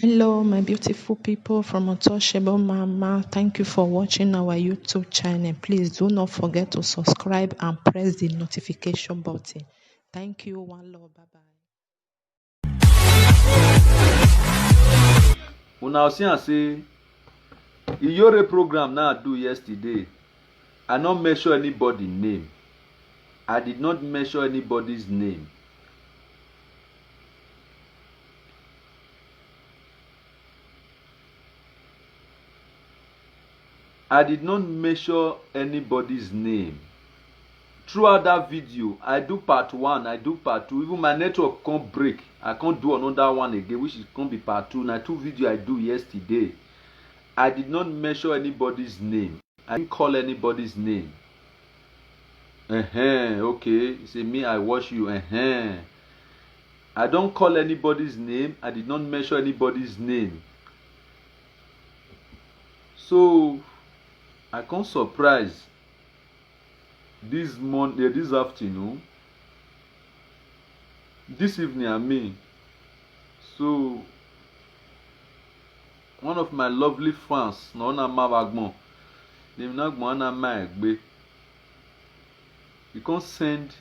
Hello, my beautiful people from Untouchable Mama. Thank you for watching our YouTube channel. Please do not forget to subscribe and press the notification button. Thank you. One love. Bye bye. Una see and say Iyore program now I do yesterday. I not measure anybody name. I did not measure anybody's name. I did not measure anybody's name. Throughout that video, I do part 1, I do part 2. Even my network can't break. I can't do another one again, which is going to be part 2. Now 2 video I do yesterday. I did not measure anybody's name. I didn't call anybody's name. Okay. You say me, I watch you. I don't call anybody's name. I did not measure anybody's name. So I can't surprise this afternoon, this evening I mean. So one of my lovely fans, Nona Mavagbon, they not gonna my you can't send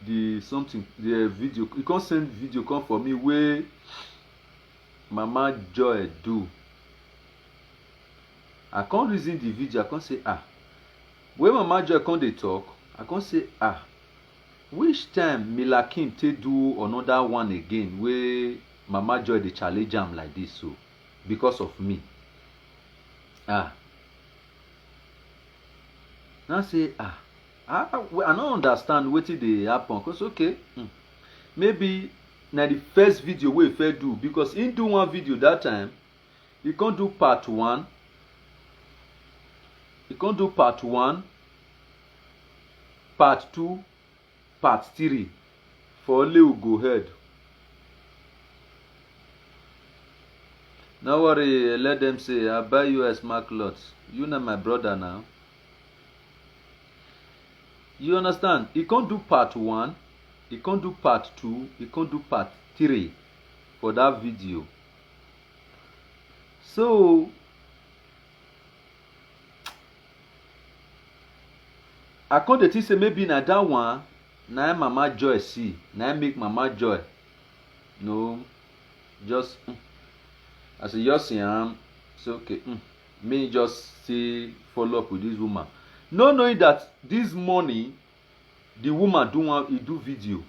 the video. You can't send video come for me where Mama Joy do. I can't reason the video. I can't say when Mama Joy come dey talk, I can't say which time Milakim take do another one again where Mama Joy dey challenge am like this so because of me. Now say I don't understand wetin dey happen. Cause okay, maybe na the first video wey he first do, because he do one video that time. He can't do part 1. He can't do part 1, part 2, part 3 for only we go ahead. No worry, let them say I buy you a smart clothes. You know my brother now. You understand? He can't do part 1, he can't do part 2, he can't do part 3 for that video. So I can't say maybe na that one na Mama Joy see, na make Mama Joy. No, just as a just am, so okay, me just say follow up with this woman. Not knowing that this morning the woman do video.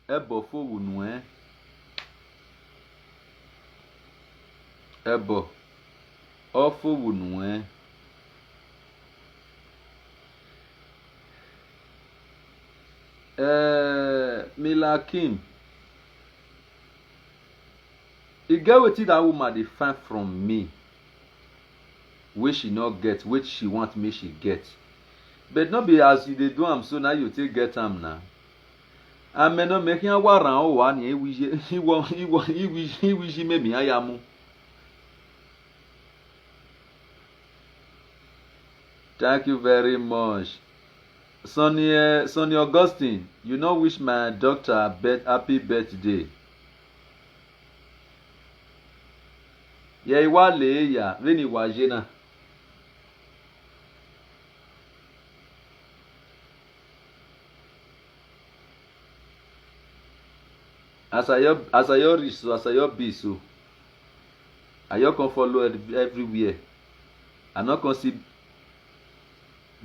Ebo fo wunu Ebo ofo wunu Milakim. E get wetin that woman dey find from me, wey she not get, which she want me she get. But not be as you dey do am so now you take get am now. Ameno making a waran o wa ni he wish maybe ayamu. Thank you very much. Sonny Augustine, you know wish my doctor happy birthday. Yeah, iwa le ya, veni wajena. As I your rich so, as I your be so. I can follow everywhere. I not can see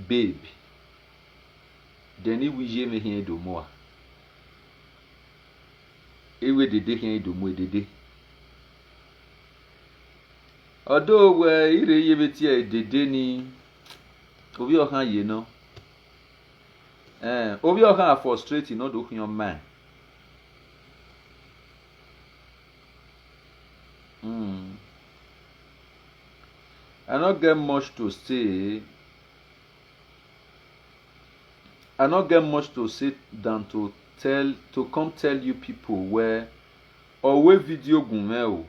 babe. Then he will me here do more. Ewe dede here do more dede. Although where ire yebeti e dede ni obi okan ye no. Obi okan frustrating no do your mind. I not get much to say. I not get much to say than to come tell you people where or where video gume.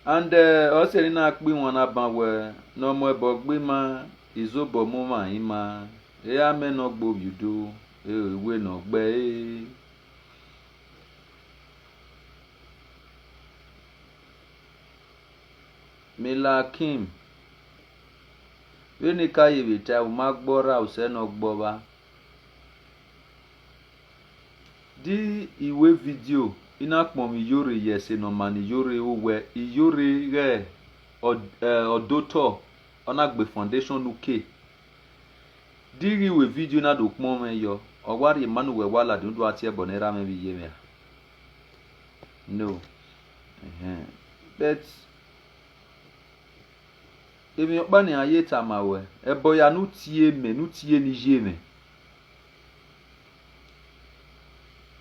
And also in a be one about where no more bogma izobo moma ima. Me no go you do. We no be. Mila Kim. We ni ka yevita umagbora useno gboba. Di iwe video ina kpom yore yese no mani yore uwe yore re odoto ona gbe foundation uke. Di iwe video na do kpom yo owari manu we wala do atie bonera me bi yeme. No. But emi okpa ni ayeta mawe ebo ya nu tie ni jeme.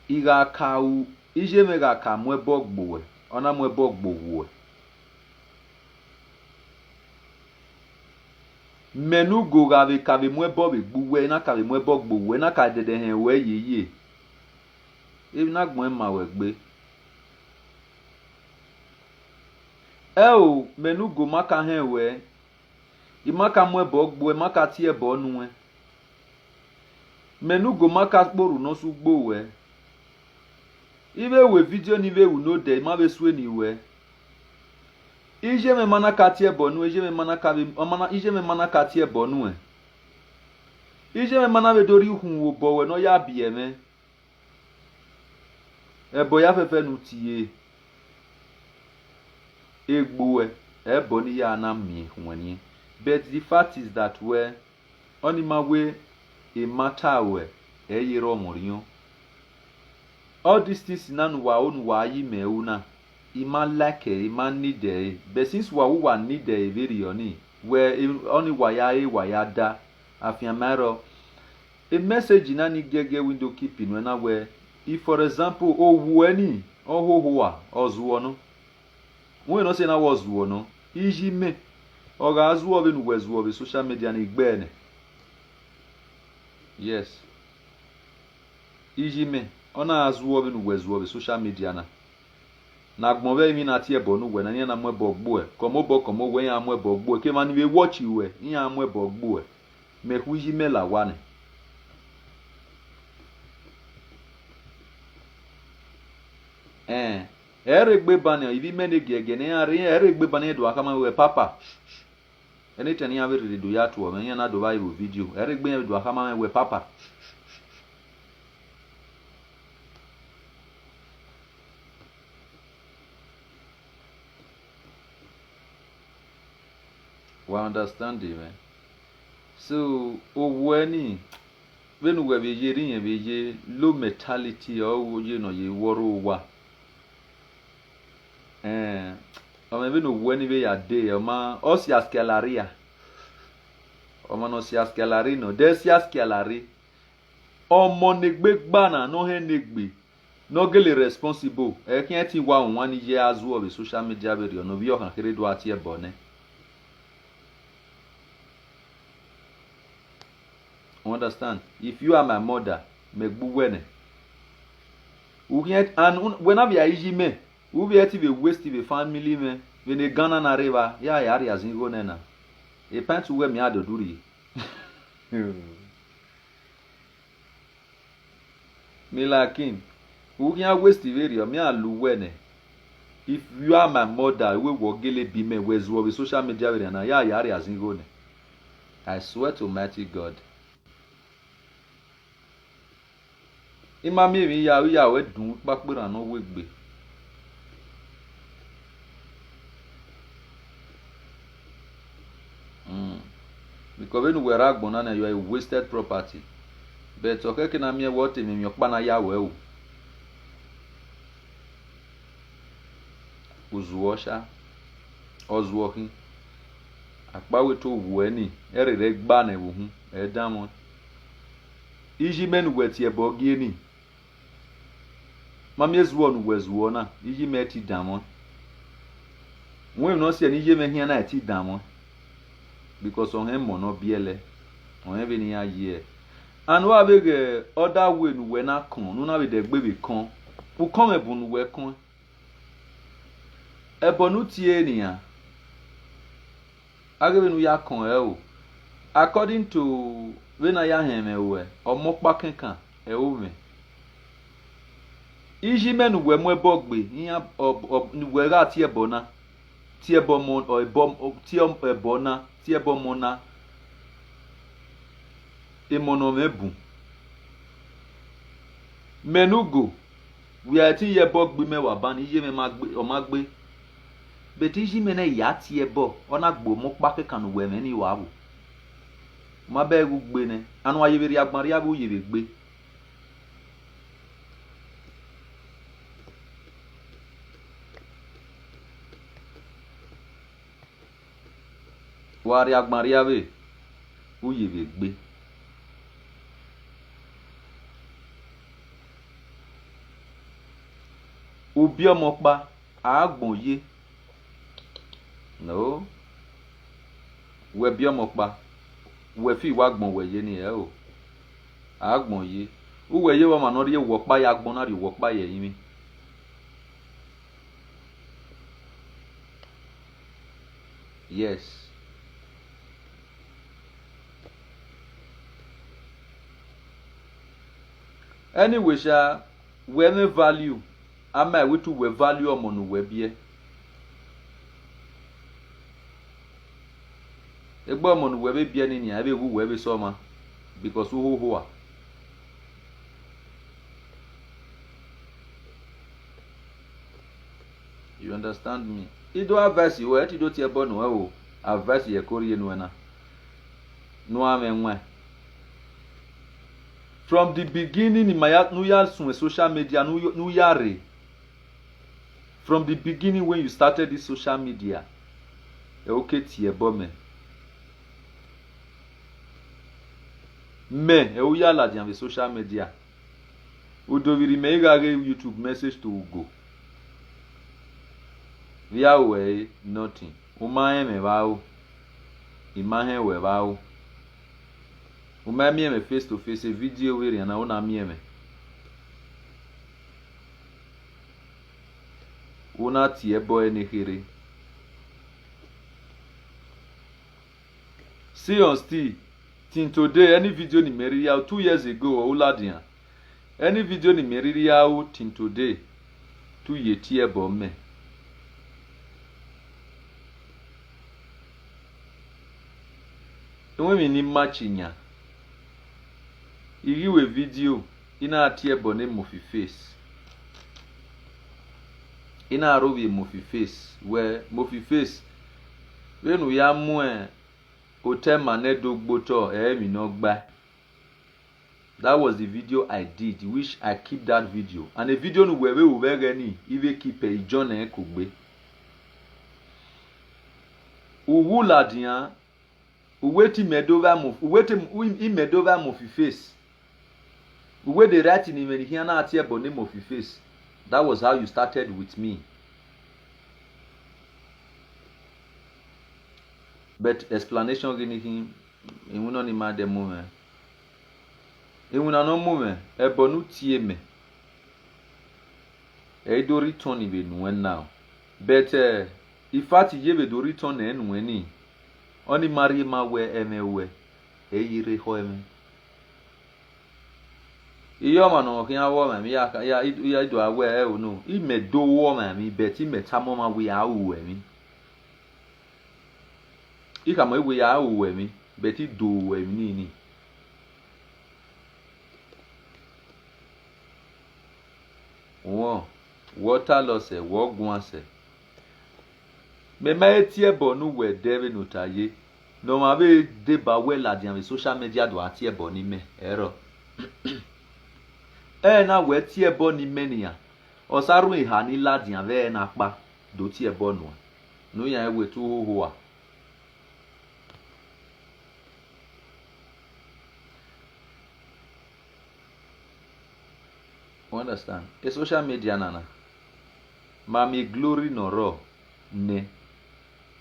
Iga kau ijeme ga ka mu ebo gbowe ona mu ebo gbowo. Menu go ga be ka be mu ebo be gbowe na ka be mu ebo gbowe na ka dede hen we yeye. Ebi na gbon mawe gbe. Menu go maka hen we imaka mu ebo gbowe maka ti ebo nuwe. Menu go maka kporu no su gbowe. Ibe we video ni be wu no de ma be sue ni we. Ije me mana ka ti ebo nu ije me mana ka be ije me mana ka ti ebo nu e. Ije me mana be dori hu wo bo we no ya bie me. Ebo ya fefe nu tie. Egbo e ebo ni ya na mi hwani. But the fact is that we oni ma we e matter we yero moriyo. All these things nanu wa onu wa yi me una. Ima like ima need but since wa need very oni where only waya da afiamaro a message na ni gege window keeping when where if for example wuani ohohoa ozuo no we no say na was zuo no iji me o ga zuo be nu wezuo be social media na igbe ne yes iji me ona azuo be nu wezuo be social media na gbonwe mi na ti ebo nu we na ni na mo ebo gbo e komo we ya mo ebo gbo e ke ma ni we watch we ni ya mo ebo gbo e me hu yi me la wa ne eregbe bani ibi me ne gege ne ya re eregbe bani do aka ma we papa eni tani ya we do ya to me na do ba ibo video eregbe do aka ma we papa we understand it, man. So, when we be hearing a low mentality or you know, you worry. I mean, when we are there, ma, osia scalaria. O man osia scalarino, desia scalari. O monegbe bana, no henegbe. No gele responsible. I can't see 1 year as well with social media video. No, we are going to at here, bonnet. Understand? If you are my mother, make buwene. And whenever you are me, we be ati be waste the family me. When they Ghana na river, ya ari azingo nena. E pant we me ado duri. Me lakin, we can waste the area. Me alu wene. If you are my mother, we will gele be me. Where's we social media we na ya ari azingo ne. I swear to Almighty God. Ima mi ya we dun papera no we gbe. Because when we are gbona you are a wasted property. But okay na me what me yokpa na ya we o. Uzuosha ozuohin. Akpa we to wu ani erere gba na ewu hu e damo. Iji menu weti ebo gieni. Mami ezuo nu wezuo na iji meti damo. When no see ije me hia na eti damo. Because on him no biele. On even ya year. And wa bege other way nu we na kon, no na we de gbe be kon. U kon e bunu we kon. Ebo nu tie ni ya. Agebe nu ya kon e o. According to when I am away, or more packing can a woman. Iji men were more bogby, near or were at here bona. tie bomon or bom tie ebona tie bomona emono mebu menugo we are ti ye bo gbe mewa ban iye me magbe o magbe beti ji me na ya tie bo ona gbo mo pa ke kanu we me ni wa wo ma be gu gbe ne anu aye beri agban ri abu ye be gbe wa ri agban ri ave u ye be gbe obi ọmọ pa agbon ye no we bi ọmọ pa we fi wa gbon we ye ni e o agbon ye u we ye wa ma no ri wo pa ya gbon na ri wo pa ye yin mi yes anyway sha we me value ama we to we value omo no we bie egbo omo no we be bie ni nia be wu we be so ma because who ho a you understand me ido advice we ti do tie bo no o advice ye korie no na no amenwa from the beginning in my no ya sun social media no yare from the beginning when you started this social media e okay tie bo me e o ya la dian social media o do viri me ga YouTube message to go via way nothing o ma me ba o imahen we ba o o ma me face to face a video we ri na o na me una tie boy ni here see on still till today any video ni meri out 2 years ago o ladian any video ni meri out till today 2 ye tie bo me enwe mi ni matchinya iriwe video ina tie bo ne mo fi face ina arobi mo fi face we mo fi face we nu ya mu hotel manedo gboto mi no gba that was the video I did which I keep that video and the video nu we very ni even keep e John ko gbe uwu ladian uweti medova mo uweti imedova mo fi face uwe the right ni me here na atie bo ne mo fi face. That was how you started with me. But explanation gini him imuno ni ma de moment. Imuna no moment e bonu tie me. E do return be nu now. But if at ye be do return en weni. Oni mari ma we emewe. E yire ho eme. Iyo ma no kian wo ma mi ya do awe e o no I me do wo ma mi bet I me tamo ma we a wo mi I ka ma we ya wo mi bet I do wo mi ni wo water loss e wo gun ase me ma etie bo nu we debe no taye no ma be de ba we la dian social media do atie bo ni me ero na we tie bo ni menia osaru iha ni ladian ve na pa do tie bo no ya we tu ho a understand a social media nana mami glory no ro ne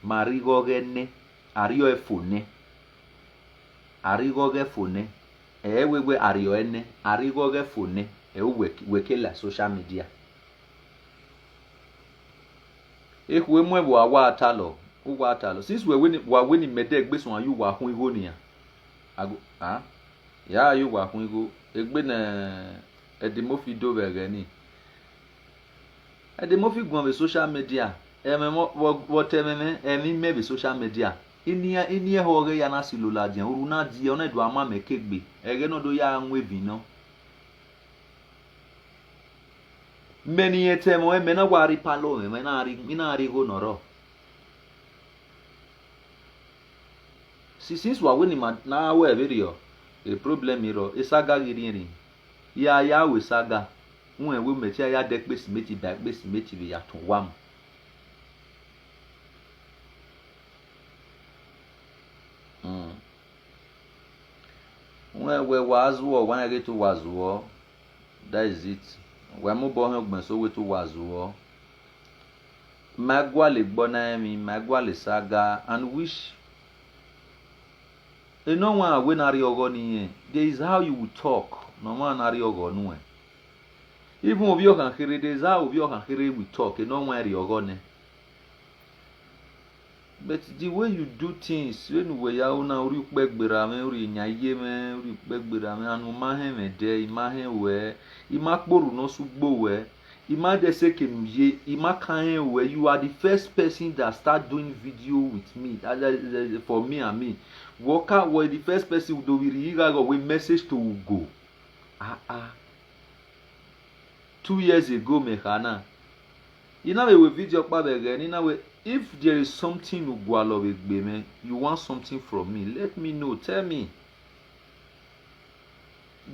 marigoge ne ario efone arigoge fone wewe ario ene arigoge fone wekela social media ekwe mwe bo awa atalo since we weni mede egbesun ayu wa hun igo niyan ya ayu wa hun igo egbe na edimofi do bere ni edimofi gun be social media what maybe social media. Inia hore ya na silula dia uru na dia ona do ama mekegbe ege no do ya anwe bi no meni etemo e mena wari palo me na ari go noro since wa weni na we video the problem iro isaga girini ya we saga we meti ya de pesi meti da pesi meti bi ya to wam we wazuo wan get to wazuo that is it we mo bo han gbon so we to wazuo magwa le gbo na mi magwa le saga and wish no one we na ri ogo ni there is how you will talk no man na ri ogo nu even obi o kan kire there is how obi o kan kire we talk no one ri ogo ne. But the way you do things, when we are na uri ukbegbera me uri nyaye me uri ukbegbera me anu mahe me de imahe we imakboru no sugbo we imade sekemye imakahe we you are the first person that start doing video with me for me and me Walker was the first person who we got we message to go 2 years ago me kana ina we video pa bege ina we if there is something you want something from me, let me know. Tell me.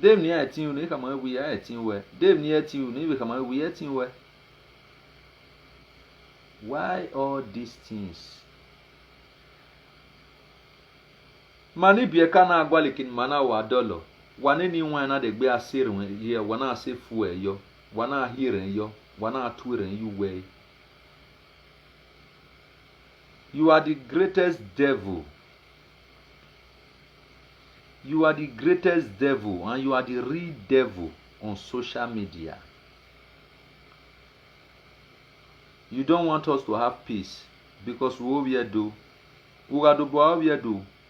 Dem ni ati you ni kama we are ati we. Dem ni ati you ni kama we ati we. Why all these things? Mani bie kana agwalikin mana wa dolo. Wane ni wan na de gbe asire wen ye wana asefu eyo. Wana ahire yo. Wana atwire you we. You are the greatest devil. You are the greatest devil and you are the real devil on social media. You don't want us to have peace because we do.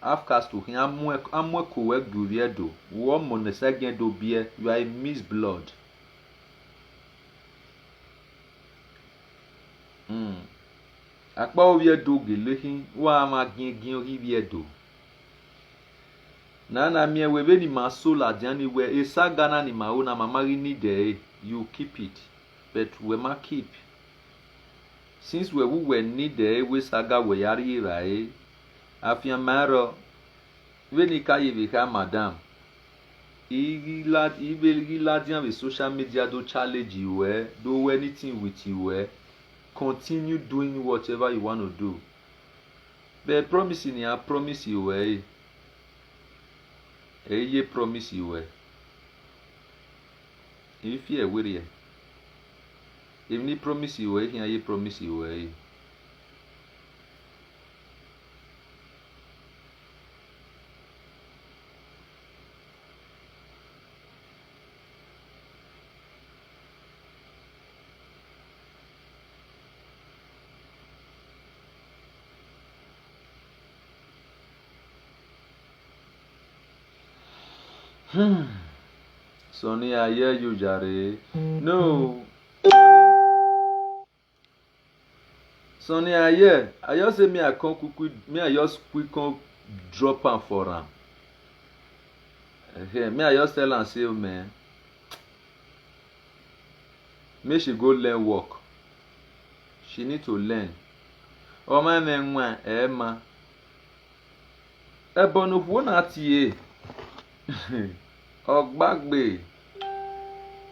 Afcast to him amwe ko do do. Wo mo ne sagen do bie you are a mixed blood. Akpa obi do gelehin wa ma gin obi bi do na mi we be ni masola diani we esaga na ni maona mama ni de you keep it but we ma keep since we were need de we saga we yari rai afia maro we ni kaye bi ka madam igila dian with social media do challenge you we do anything with you we continue doing whatever you want to do. But promising I promise you ye promise you if you worry if ni promise you ye promise you Sonny, I hear you, Jare. No. Sonny, I hear. I just say me I come quick. Me I just quick come drop am for am. Me I just tell am say man. Make she go learn work. She need to learn. Oh my man, Emma. Ebonu wona tie. Ogbagbe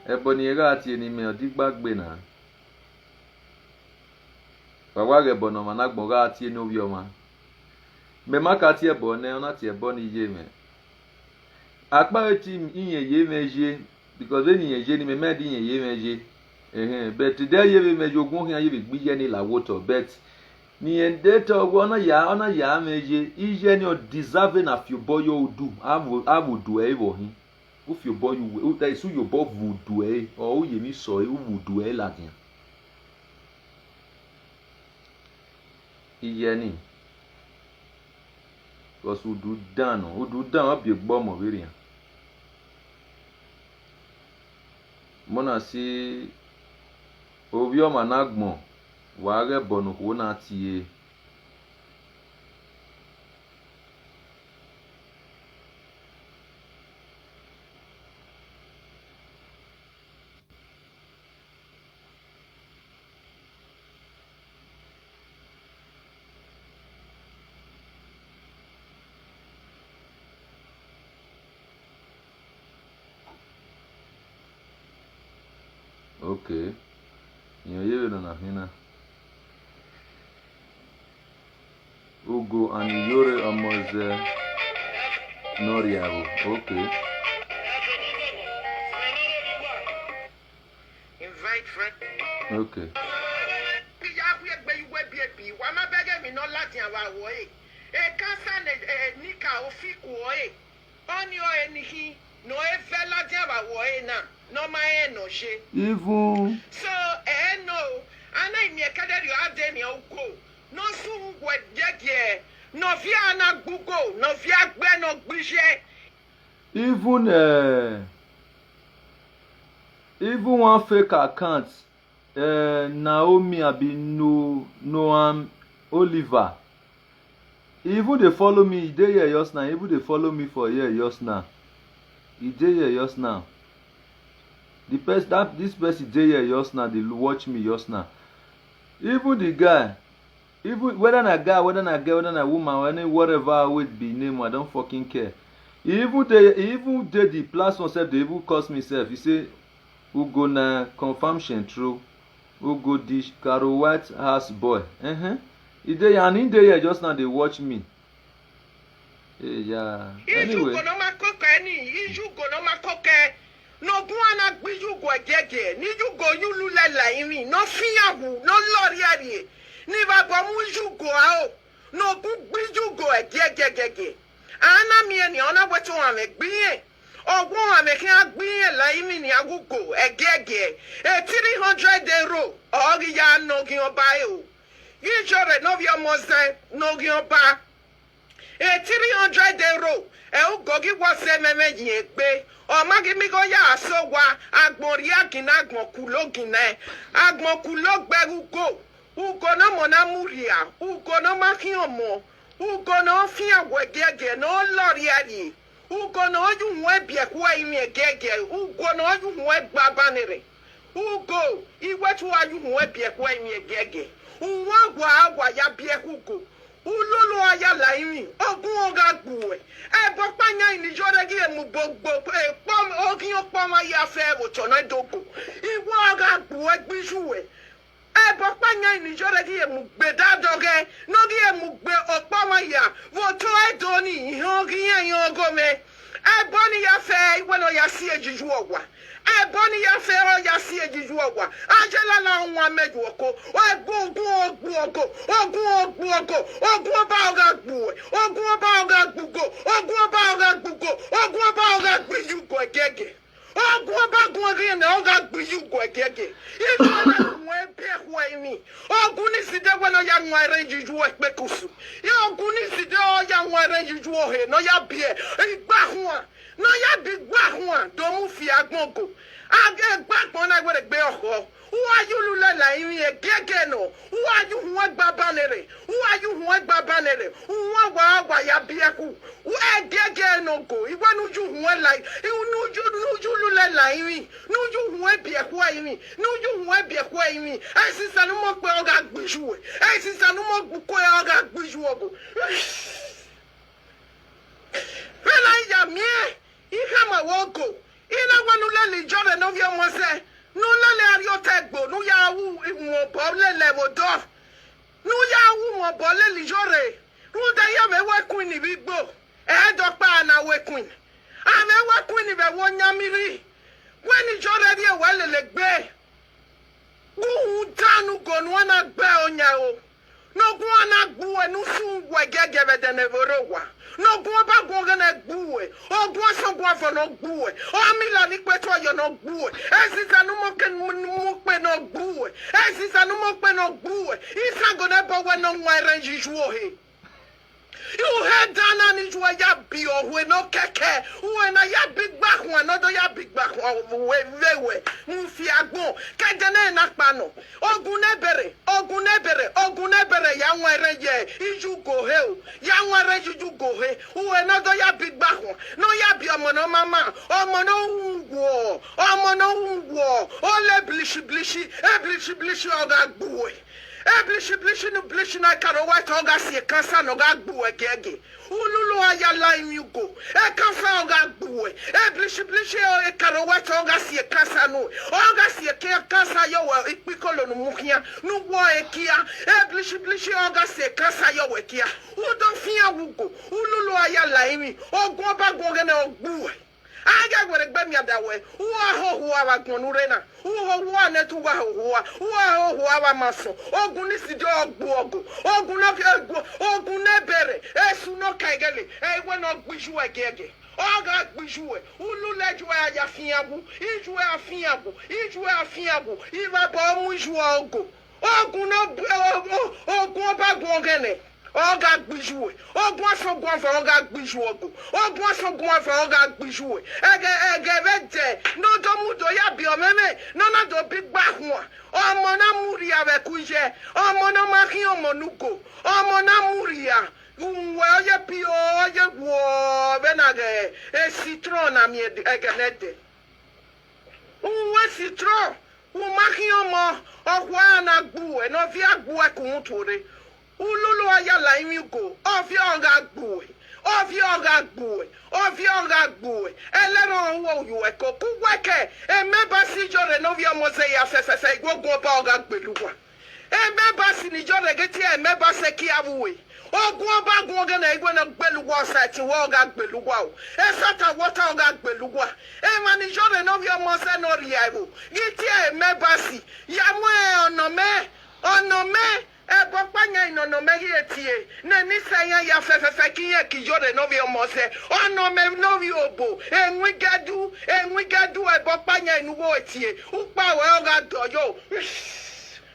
eboni era ati ni me odigbagbe na wawa ge bono mana gboga ati ni obi oma me maka ti ebo ne ona ti ebo ni ye me akpa ti iye ye meje because when iye je ni me di iye ye meje but today ye me meje ogun hin ye bi gbiye ni lawoto but ni endeto ona ya meje ije ni o deserve na fi boyo odu abu do ewo hin if your boy you that is who your boy would do or who you need so who would do latin iyeni because who do down abi egbo mo bere mona si obi o ma na gbon Wage bonu wona tie. Okay. Yeye na hina. Ugo and Yore Amoze Noriabo. Okay. Invite friend. Okay. Even so no ana imi ekadari ade ni oko no sun gwejeje no fi ana gugo no fi agbe no gbise even one fake account Naomi abi Noam Oliver even they follow me dey here just now even they follow me for here just now e dey here just now this person dey here just now dey watch me just now even the guy even whether na guy whether na girl whether na woman whatever wey be name I don't fucking care he even dey the platform sef dey even curse me sef he say Ugo na confirmation true Ugo dish Caro White house boy he dey and he dey here just now dey watch me yeah anyway no buana gbijugo gege ni jugo yulu lela iri no fiyahu no lori ari ni baba mu jugo ao no bu gbijugo gege ana mi eni ona wetu ame gbiye ogun ame kin agbiye la imi ni agugo gege 300 euro ori ya no gin oba o yijore no vi omoze no gin oba 300 euro e ugogi wose memeji egbe o magi mi go ya so wa agbon ri agina agbon kulogina agbon kulogberu go ugo na mo na muria ugo na makin omo ugo na fi awegege no lori ari ugo na oju nwe bie kwa imi egege ugo na oju nwe gbabanire ugo iwe tu aju nwe bie kwa imi egege unwa gwa ya bie ugo ulolo aya la imi ogun oga gbuwe ebo panya ni jore gi emu gbogbo pom ogin opoma ya fe wo chona dogo iwo oga gbuwe gbisuwe ebo panya ni jore gi emu gbe dadoge no gi emu gbe opoma ya wo to edoni ihan gi yan ogome ebo ni ya fe iwe no ya si ejiju ogwa eboni ya fe o ya si ejiju ogwa ajela la nwa meju oko ogun ba oga gbuwe ogun ba oga gbugo ogun ba oga gbugo ogun ba oga gbiju go gege ogun ba gun ri na oga gbiju go gege ijo na nwe be kwa imi ogun ni side we no ya nwa rejiju o pe kusu ya ogun ni side o ya nwa rejiju o he no ya bie igba ho no ya bi gba ho do mu fi agbongo age gbagbon na we gbe oho who are you lula imi egege no who are you who gba banere who are you who gba banere who wa ya bieku who egege no go iwa nuju who like nuju lula imi nuju who bieku imi nuju who bieku imi asisa no mo pe oga gbiju asisa no mo ko oga gbiju ogo fela ya mie ihama wogo ina wanu lele jore no vio mose no lele ariotegbo no ya wu mo bo lele mo do no ya wu mo bo lele jore no da ya me we queen ni bigbo e do pa na we queen ame we queen ni be wonya miri when jore ri e wa lele gbe wu danu go no na gbe onya o no go na gbu enu sun we gege be de nevoro wa no go ba go na gbuwe o go so go for no gbuwe o mi la ni pe to yo no gbuwe esisa no mo ken mo pe no gbuwe esisa no mo pe no gbuwe isa go na bo we no nwa range juo he You head down and it's where ya be or we no keke. When I ya big back one, another ya big back one, way. Mufiago, Kadene Nakpano, Ogunebere, Yangware, Iju go hell, Yangware, you go he, who another ya big back one. No ya be a mono mama, or mono war, ole blishi, or that boy. Blishi no blishi na karo white oga si kansa no ga gbu egege ululu aya line you go kansa oga gbu blishi o karo white oga si kansa no oga si kansa yo wa ipikolo no muhia no wo ekia blishi oga si kansa yo wekia u don fia wugo ululu aya line ogun ba goge na ogbu aga gwere gbe mi adawe uwa wa gonurena uwa netu wa wa maso ogun ni sidi ogbu ogun no ke ogun nebere esu no kaigele we no gbiju egege oga gbiju ululeju ya fiabu iju afiabu iba bo mu ju ogun no ogun ba gongene oga gbiju ogun so gun for oga gbiju ogun so gun for oga gbiju ege beje no do mu do ya bi o meme no na do big back one omo na muri ave kuje omo na makin omo nuko omo na muri ya unwe oye pi oye wo benage citron na mi egenede unwe citron makin omo okwa na gbu e no fi agbu e kun tore ululu ayala imigo ofi oga gbuwe elero wo yu eko kuweke emeba si jore no vi omoze ya sesese igwogun oba oga gbeluwa emeba si ni jore geti emeba se ki abuwe ogun oba gun oge na igwe na gbeluwa site wo oga gbeluwa o esata water oga gbeluwa ema ni jore no vi omoze no riaibo geti emeba si ya mwe onome Panya no megi etie na ni sanya ya fefefe kiye kijore no vi omose ono me no vi obo enwigadu panya inu wo etie upa we oga doyo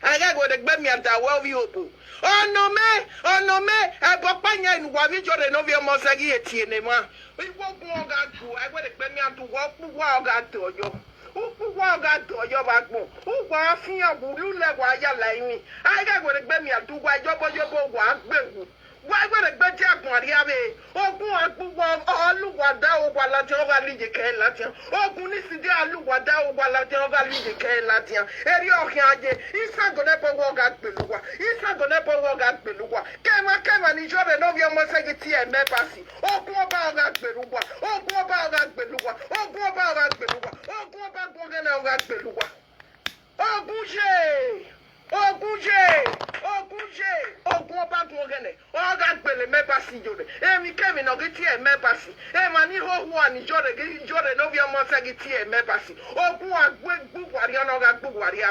aga go de gbe mi anta wo vi obo ono me panya inu wa vi jore no vi omose gi etie ne ma iwogun oga du agbe de gbe mi anta wo pu wa oga doyo uwa ga do yo ba gbon uwa afiyan bulu le wa ya la yin aga go gbe mi aduwa jobo wa gbewu wa gbe gbe ti agbon ari abe ogun agbuwa oluwa da o wa la je o ga lije ke lati ogun ni sidi aluwa da o wa la je o ga lije ke lati eri okin aje isa go ne po wo ga gbeluwa kema ni jore no vi omo se ti e me pasi ogun oba o ga gbeluwa ogun oba gbogena o ga gbeluwa ogun oba gbogene o ga gbele me pasi jore emi kemi no gi ti e me pasi e ma ni ho ani jore no vi omo se gi ti e me pasi ogun agbu wari ona ga gbu wari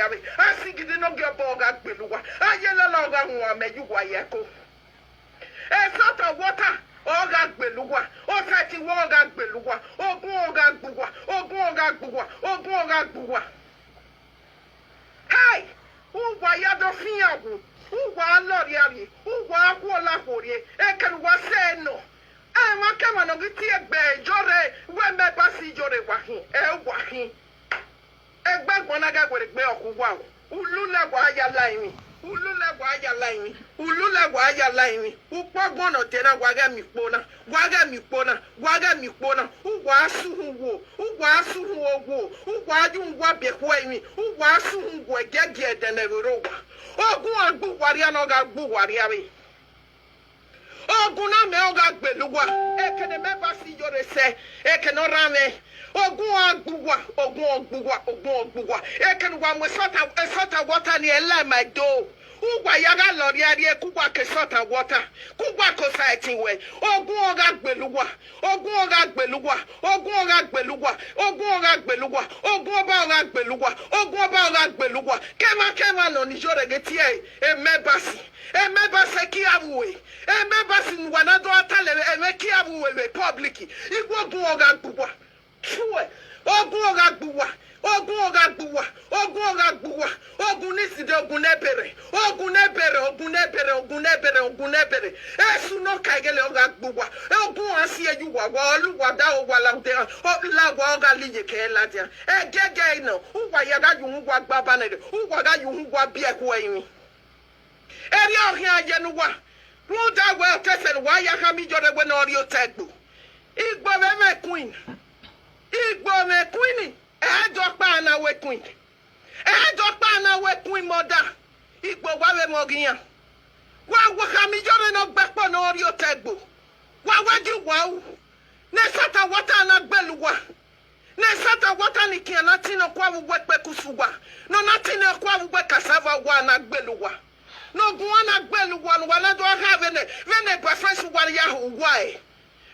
abe asigide no ge bo ga gbeluwa ayele la ga hu ameju wa yeko sort of water oga gbeluwa o sati wo oga gbeluwa ogun oga gbuwa hey uwa ya do fiagu uwa lori ari uwa akwola korie eken wa se no ma kama no giti egbe jore we me pasi jore wahin egbe gbona ga gwere gbe okuwa ulule gwa ya laimi ukpogbona tena gwaga mikpona ugwa asuhu ogwo ugwa aju ngwa bekwa imi ugwa asuhu ngwa gege denevero ogun agbu waria no ga gbu waria bi ogun na me o ga gbeluwa ekene me basi jore se ekene rame ogun ogbuwa ekene wa mo sota water ni ele my do ugwa yaga lori ari kugwa ke sota water kugwa ko site we ogun oga gbeluwa ogun oba oga gbeluwa kema no ni jore geti emebasi ki abuwe emebasi nwana do atale eme ki abuwe public igwo ogun oga gbuwa Sure. Ogun ogagbuwa. Ogun ogagbuwa. Ogun ogagbuwa. Ogun niside ogun nebere. Ogun nebere. Ogun nebere. Ogun nebere. Ogun nebere. Esu no kaigele ogagbuwa. Ogun asiye yuwa. Oluwa da owa laude. La wa ogali yeke ladia. Gege no. Uwa yaga yuwa gbabanere. Uwa ga yuwa biekwe imi. Eri ohin ayenuwa. Ruda well tested. Why ya kami jore when audio tegbu. Igbo meme queen. Igbo me queen. Dokpa na we queen. Dokpa na we queen mother. Igbo wawe mogiyan. Wa kami jore no gbekpo no audio tegbu. Wa waju wow. Ne sata wata na gbeluwa. Ne sata wata ni kiana tino kwa wekpe kusuwa. No natine kwa we cassava wa na gbeluwa. No guana gbelu wana do have vene preference wa ya why.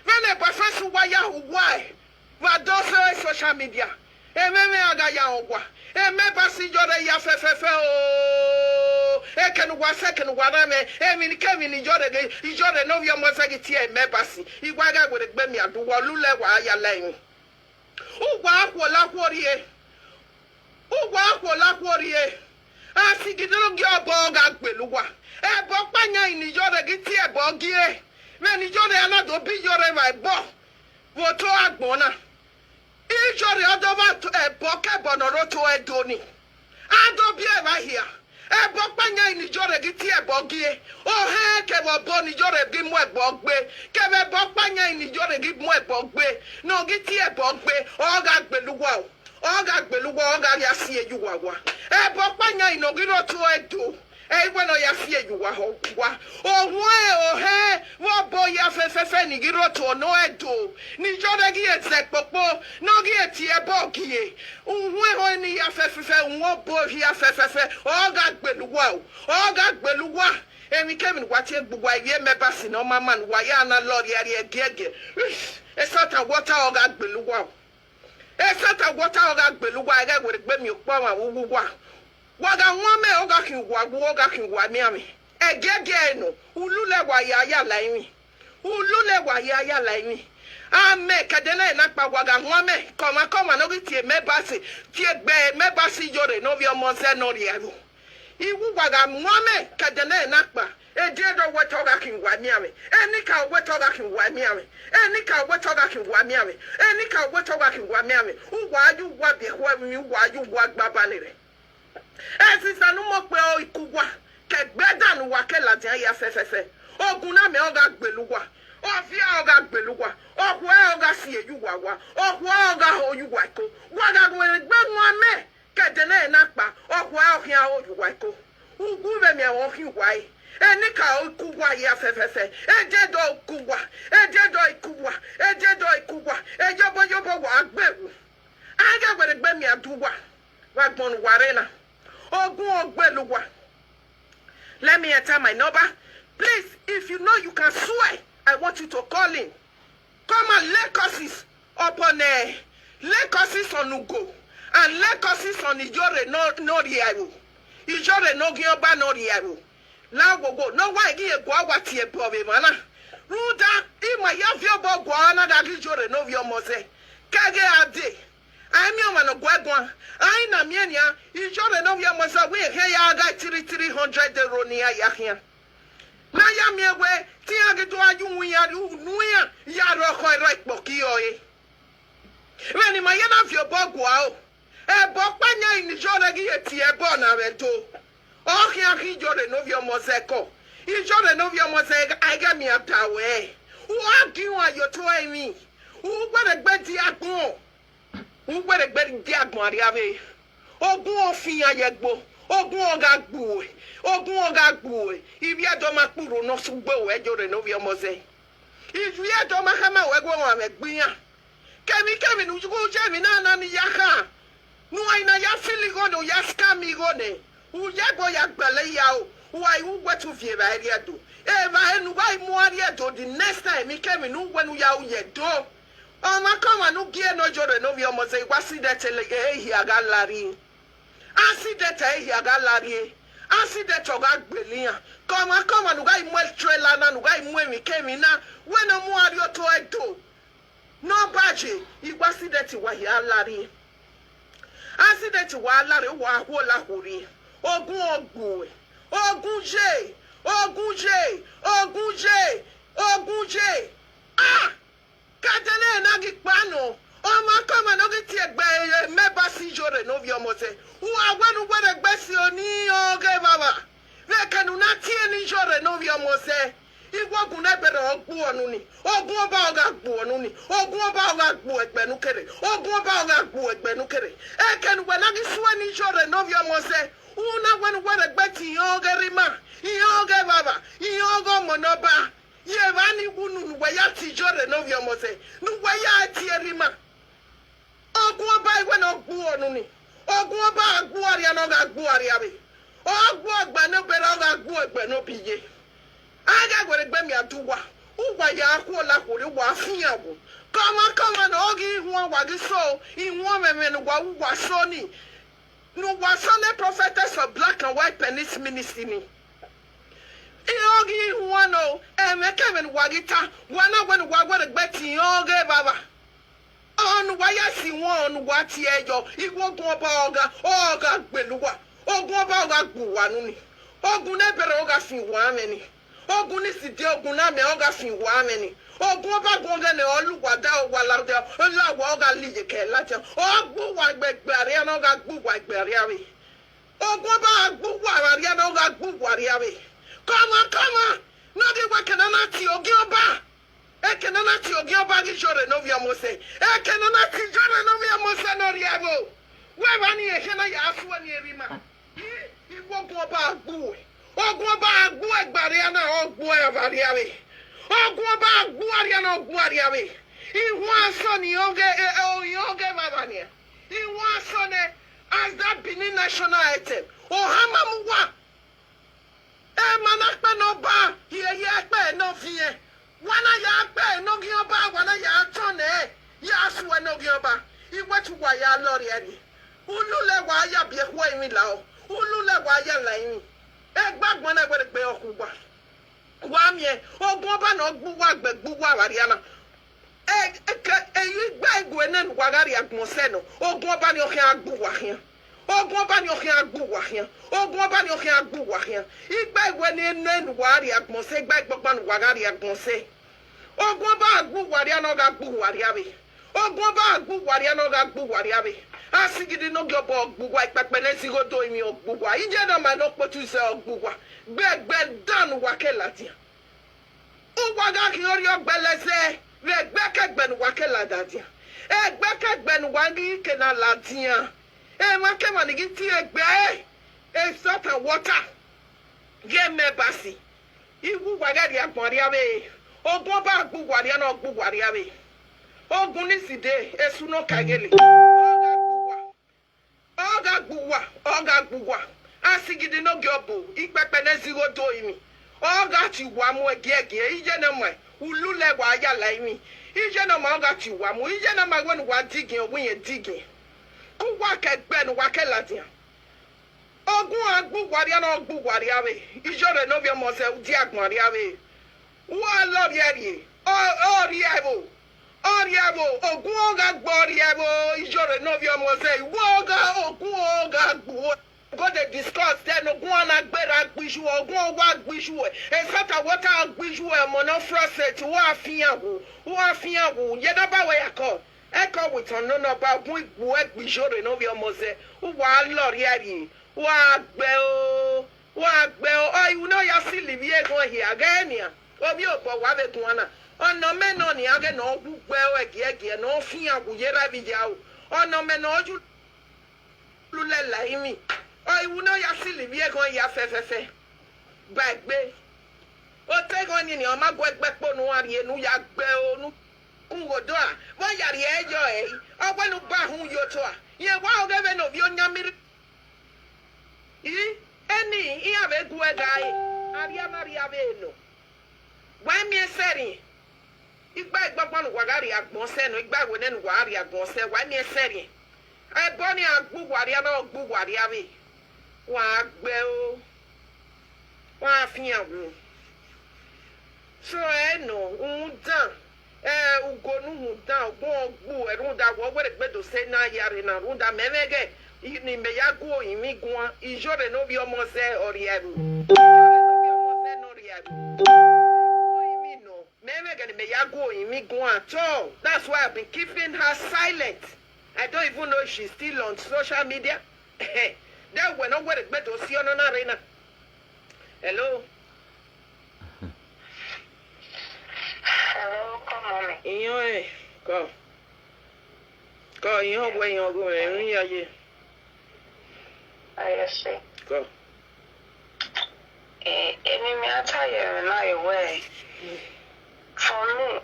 Vene preference wa ya why. Va do social media. E meme aga ya ogwa. E me basi jore ya fefefe o. E ken wa second wa na me. E mi kemi ni jore no via mo sagiti e me basi. Igwaga we gbe mi adu wo lule wa ya leyin. Ugwa akwola kworie. Ugwa akwola kworie. Asi gidoro gi obo ga gbeluwa ebo panya inijore gi ti ebo gi e me nijore alado bi jore vai bo wo to agbona ijore odoba to ebo kebo no ro to edoni ado bi e va hia ebo panya inijore gi ti ebo gi e o he kebo bo nijore gi mu ebo gbe kebe bo panya inijore gi mu ebo gbe no gi ti ebo gbe o ga gbeluwa o Oga gbeluwa oga ya sie yuwa wa. Bo panya inogiro to edo. Weno ya sie yuwa ho wa. O he wo bo ya fefefe ni giro to no edo. Ni jode gi popo no gi eti ebo gi. Ohwe ho ni ya fefefe wo bo ya fefefe. Oga gbeluwa. Emi kemi wati egbugwa ye mebasi no mama wa ya na lord ya gege. Esata water oga gbeluwa. Esata water oga gbeluwa ega we gbe mi opo ma wuwa waga nwame oga kinwa mi egege no ulule wa ya laimi ame kadena na pa waga nwame koma no gitie mebasi tie gbe mebasi jore no vi omo se no riaru iwu waga nwame kadena na pa ejedo wetoga kinwa miame enika wetoga kinwa miame enika wetoga kinwa miame enika wetoga kinwa miame uwaju wa bi kwa mi uwaju wa gbabanire esisa nu mo pe o ikuwa ke gbedanu wa ke la dia ya fefefe ogun na me oga gbeluwa ofia oga gbeluwa okwa oga si ejuwa wa okwa oga oyuwa ko waga gwe gbenwa me kedene na pa okwa ohia oyuwa ko ugu be mi awon fi wai enika okuwa ya fefefe ejedo ikuwa ejobo wa agbewu aga gwere gbe mi aduwa wa gbon warena ogun ogbeluwa. Let me enter my number. Please, if you know you can swear, I want you to call in. Come and lay curses upon lay curses on Ugo and lay curses on Ijore no riaru. Ijore no gioba no riaru. La go no why gi egwa wati e bobe mana ruda ima ya vio bo gwa na da Ijore no vio moze kage ade ami o mano gwa ai na mienia Ijore no vio moze we he ya ga 300 euro ni ya hia na ya miewe ti age to aju nwia nuya ya ro ko ro ipoki oye we ni ma ya na vio bo gwa o e bo panya Ijore gi eti e bo na redo. Oh, Ijore no vio mozeko. Ijore no vio mozeko. I got me up that way. Who argue on your toy me? Who better bet the agon? Who better bet the agon? Ogun ofia yegbo. Ogun ogagbu. If you don't make puro no subo, Ijore no vio moze. If you don't make hama wego on a biya. Kemi, no go jemi na ni yaka. No, I na ya filigono, ya scamigone. Uyago ya gbele yao why who what to fear area do eva enu why mo area do the next time me came no when ya uye do o ma come no gie no jore no vi omo say wasi that ehi agalari accident ehi agalari accident oga gbele come no guy mo trailer na no guy mo mi came na when no mo area to edo no ba waje igwa accident wa ya lari accident wa lari wa ho la hori ogun ogbu ogunje ah kadele na gipano o ma kama no giti egbe meba si jore no vi omo se wa wenu were gbe si oni oge baba ve kanu na tie ni jore no vi omo se igwogun na bere ogbu onu ni ogun oba oga gbu onu ni ogun oba oga gbu egbenu kere ogun oba oga gbu egbenu kere e kanu we na gi suwe ni jore no vi omo se una wenu were gbe ti oge rima oge baba ogo monoba ye bani wunu we ya ti jore no vi omo se nu we ya ti erima ogun oba igwe no gbu onu ni ogun oba agbu ari no ga gbu ari abi ogbu agba no bere oga gbu egbe no biye aga gwere gbe mi aduwa ugwa ya akwo la kwori wa fiawo kama na ogi ihu wa gi so ihu meme no gwa ugwa so ni no wa so le prophetess of black and white penis ministry ni ogi ihu no emeke men wagita wana gwen wa gwere gbe ti oge baba onu wa ya si won wa ti ejo igwo gun oba oga gbeluwa ogun oba oga gbu wa nu ni ogun ne bere oga fi wa meni ogun ni si de ogun na me oga fi wa meni ogun oba gun ge ne oluwada wa la de olawa oga lije ke lati ogbu wa gbegbe ari na oga gbu wa gbegbe ari ogun oba gbu wa ari na oga gbu wa ari come no di wa kenana ti ogi oba ekenana ti ogi oba gi jore no via mose ekenana ti jore no via mose no riabo we ba ni ehye na ya afu ni erima igwogun oba agbu ogun oba agbu egbare na ogbu egbare awe ogun oba agbu ari na ogbu ari awe ihu aso ni oge baba ni ihu aso ne as that Benin national item o hamamu wa mana pe no ba ye pe no fie wana ya pe no gi oba wana ya tone ya suwe no gi oba iwe tu wa ya lori eni ulule wa ya bi ehwo imi la o ulule wa ya la imi egbagbon na gbere pe okugba wa mi ogun oba na ogbu wa gbegbu wa wariana eyi gba egwe nenu wa gari agbon se no ogun oba ni o kan agbu wa hian ogun oba ni o kan agbu wa hian ogun oba ni o kan agbu wa hian igba egwe ni nenu wa ri agbon se igba igbogba nu wa gari agbon se ogun oba agbu wa ri na ga agbu wa ri abi ogun oba agbu wa ri na ga agbu wa ri abi asigidi no gbo ogbu wa ipepe na sigodo imi ogbu wa ije na ma no potu se ogbu wa gbegbe dan wa ke latia o wa ga ki ori ogbelese re gbekegbe nu wa ke ladatia gbekegbe nu wa gi ke na latia ma ke ma ni gi ti egbe salt and water ge me basi iwu wa ga ri agbon ri abe ogun ba agbu wa ri na ogbu wa ri abe ogun ni side esu no kagele oga gbuwa asigidi no gyobo ipepe na zigodo imi oga ti wa mu ege ije na mo ulule wa ya la imi ije na ma oga ti wa mu ije na ma wonu wa digin ogun yen digin ku wa ke gbe nu wa ke ladian ogun agbu wari na ogbu wari awe ijore no bi mo se di agbon ri awe wa lo ri Oriabo, ogun oga gboriabo, ijore no vi omo se, woga ogun oga gbo. Go dey discuss then ogun na gbera gbiju, ogun wa gbiju e sata water gbiju e mo no frustrate wo afian wo, ye da ba we yakọ. E ko with on no ba ogun igbo e gbijore no vi omo se, wa lori ari, wa gbe o, you know ya see live here go here again. Obi opo wa be tun ana. Ono me no ni age no gbugbe ege no fian aguyera bija o ono me no oju lule la imi o iwu no ya sili bi egon ya fefefe gbagbe o tegon ni o ma gbo egbe ponu ari enu ya gbe onu ungodo a bo yari ejo ogbenu ba hun yo to a ye wa oge be no bi onyamiri eni iya be gu egai aria maria be no wa mi eseri igba igbogbon wa gari agbon se no igba we nenu wa ari agbon se wa ni eseri bo ni agbu wari na ogbu wari abi wa gbe o wa fian wo so no un dan ugonu huda ogbu erunda wo were gbedo se na yare na runda memege ni me ya go imi gwa ijore no bi omo se orieru ijore no bi omo se no rieru imi no memege ni me ya go imi gwa so that's why I've been keeping her silent. I don't even know if she's still on social media. Then when I were gbedo si ono na rena. Hello. Hello, come on. Iyo go. Go iyo we iyo go erin ya ye. I see. Go. Any me attire na away. For me,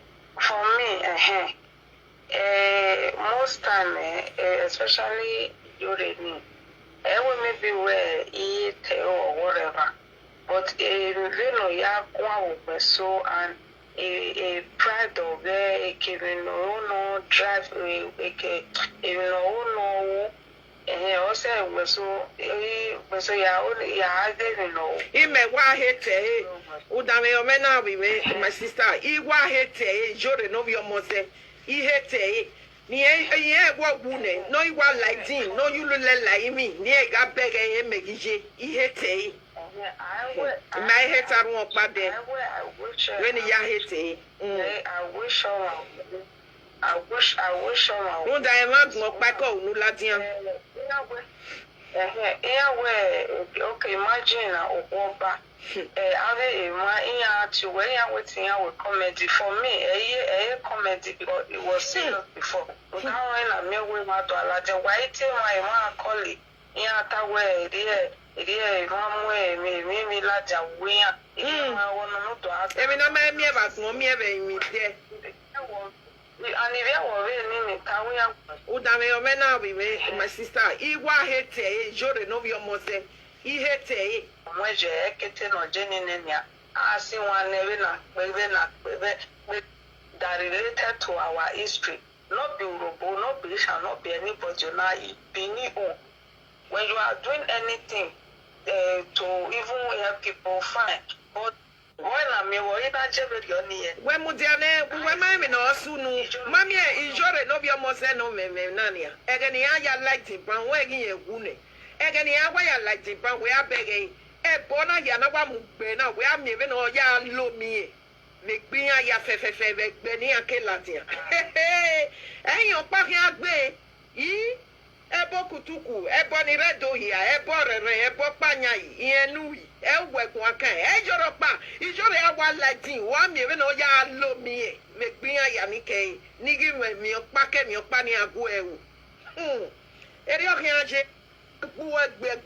most time, especially during me, will maybe wear eat or whatever. But you know, ya kwa so and a pride of a giving no drive a no. Also, so ya didn't know. Ime wa hete udame omena wiwe my sister I wa hete jore no bi omoze I hete ni ye wa gune no I wa like din no you le like me ni e ga bege e megije I hete my hete aru opa de when ya hete I wish unda e ma gun opa ko unu ladian okay, imagine Oba. To where I was saying I would comedy for me, a comedy because it was serious before. Now I'm here with my daughter, the white my colleague. One way, me like a win. I want to know to ask. Every now and me about mommy ever me there. And if you were really Udame omena wiwe my sister I wa hete jore no bi omoze I hete mweje ekete no jeni nenya asi one that related to our history, not be Urobo, not be Isha, not be anybody now be new. When you are doing anything to even help people fine, but when I'm when Mudiane, when mammy no sunu, mammy, enjoy no be almost no me nania. Egani I like the brown wagging a wound. Egani I like the brown we are begging. Bona Yanawa Mubena, we are moving or ya lo me. Make me a ya fefe Benia Kelatia. Hey, your paria gbe. Ebo kutuku, eboni redo here, ebore, ebopanya, ienui, ewekwanka, ejoropa, ijore awa lighting, one me no ya lo me, make me a yanike, nigi me opake, me opani agueu. Erio hiaje. Ogun ọba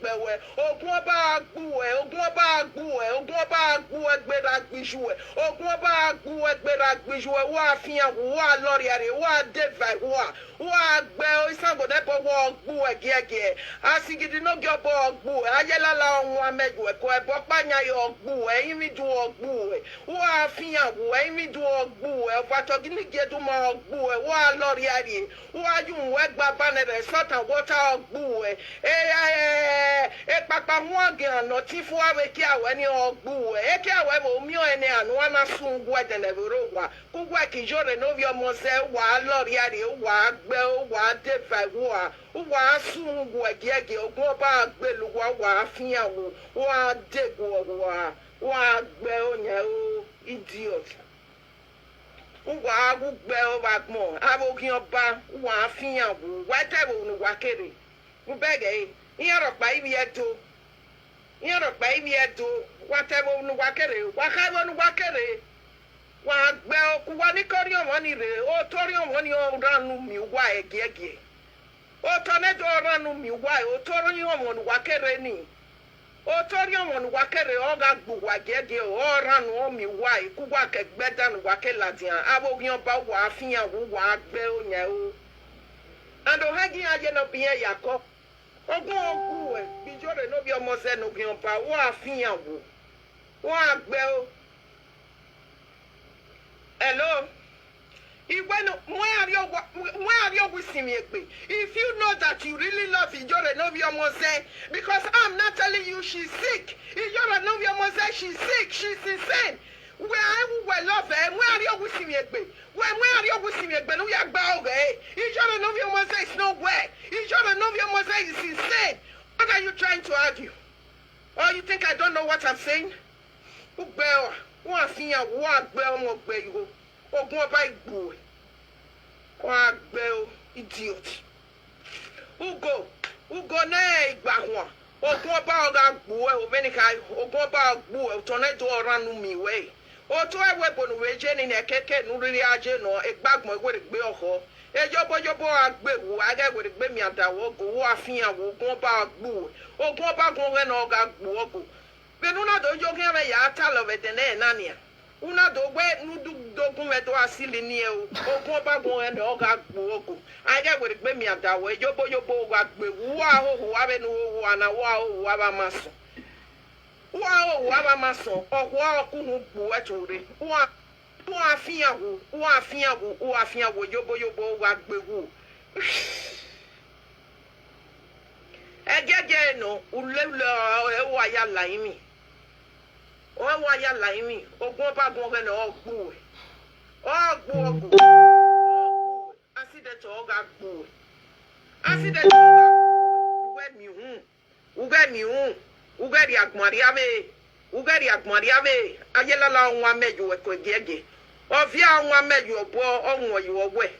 gbera gbijuwe ogun ọba gbera gbijuwe wa fiyan wa lori are wa devai wa gbe isango nepo wa gbu egege asigidi no gbo gbu ayelala ohun ameju eko ebo panya yo gbu eyin mi du ogbu wa fiyan eyin mi du ogbu fato gini gedu mo ogbu wa lori are wa yun we gba banere salt and water ogbu papa mwoge ano tifu awe ki awe ni ogbu ki awe mo mi o ene anu ana sungu adenebero wa kugwa ki jore no bi omo se wa lori ari wa gbe wa devai wa sungu egege ogun oba agbelu wa fiyan wa degu wa gbe onye o idiot wa gbe o ba gbon abokin oba wa fiyan wa tebo nu wa kere mu bege Iropa ibi edo whatever nu wakere wakaiwo nu wakere wa gbe oku wa ni kori omo ni re o tori omo ni o ranu mi wa egege o to ne do ranu mi wa o tori omo nu wakere ni o tori omo nu wakere o ga gbu wa gege o ranu o mi wa iku wa ke gbeda nu wakela dian abogun oba wa afiyan wa gbe oyan o ando hagi aje no biye yakọ ogun ogu bijore no bi omo se no gyan pa wo afiyan wo agbe o hello if you know that you really love Ijore no bi omo se because I'm not telling you she's sick Ijore no bi omo se she's sick she's insane we love her we are you with me Where are you pushing me? But we are bowed. You should know your mother is nowhere. You should know your mother is insane. What are you trying to argue? Oh, you think I don't know what I'm saying? Idiot. Ugo na igba ogun ba oga gbo e obenika ogun ba gbo e tornado oranu mi we o to ewe bonu we je ni keke nu riri aje no igbagbon we gbe oho ejobojobo agbewu age we gbe mi adawo go wo afian wo ogun ba gbo ogun ba gun we no oga gbo ogo benu na do jogun re ya ta lo ve tene na nia una do gbe nu dogun we do asili ni e ogun ba gun we no oga gbo ogo age we gbe mi adawo ejobojobo ogo agbewu wa ho wa be nu wo ana wa ho wa ba maso wa ba maso ogwo okunu gbo etore wa afian wo yobo wa gbewu ejeje no ulele e wa ya laimi o wa ya laimi ogun ba gun he no ogbu ogu accident o ga gbu accident o ga gbu ugeri agmari ave ayelala nwa meju we ko gege ovia nwa meju obo onwo yiwo we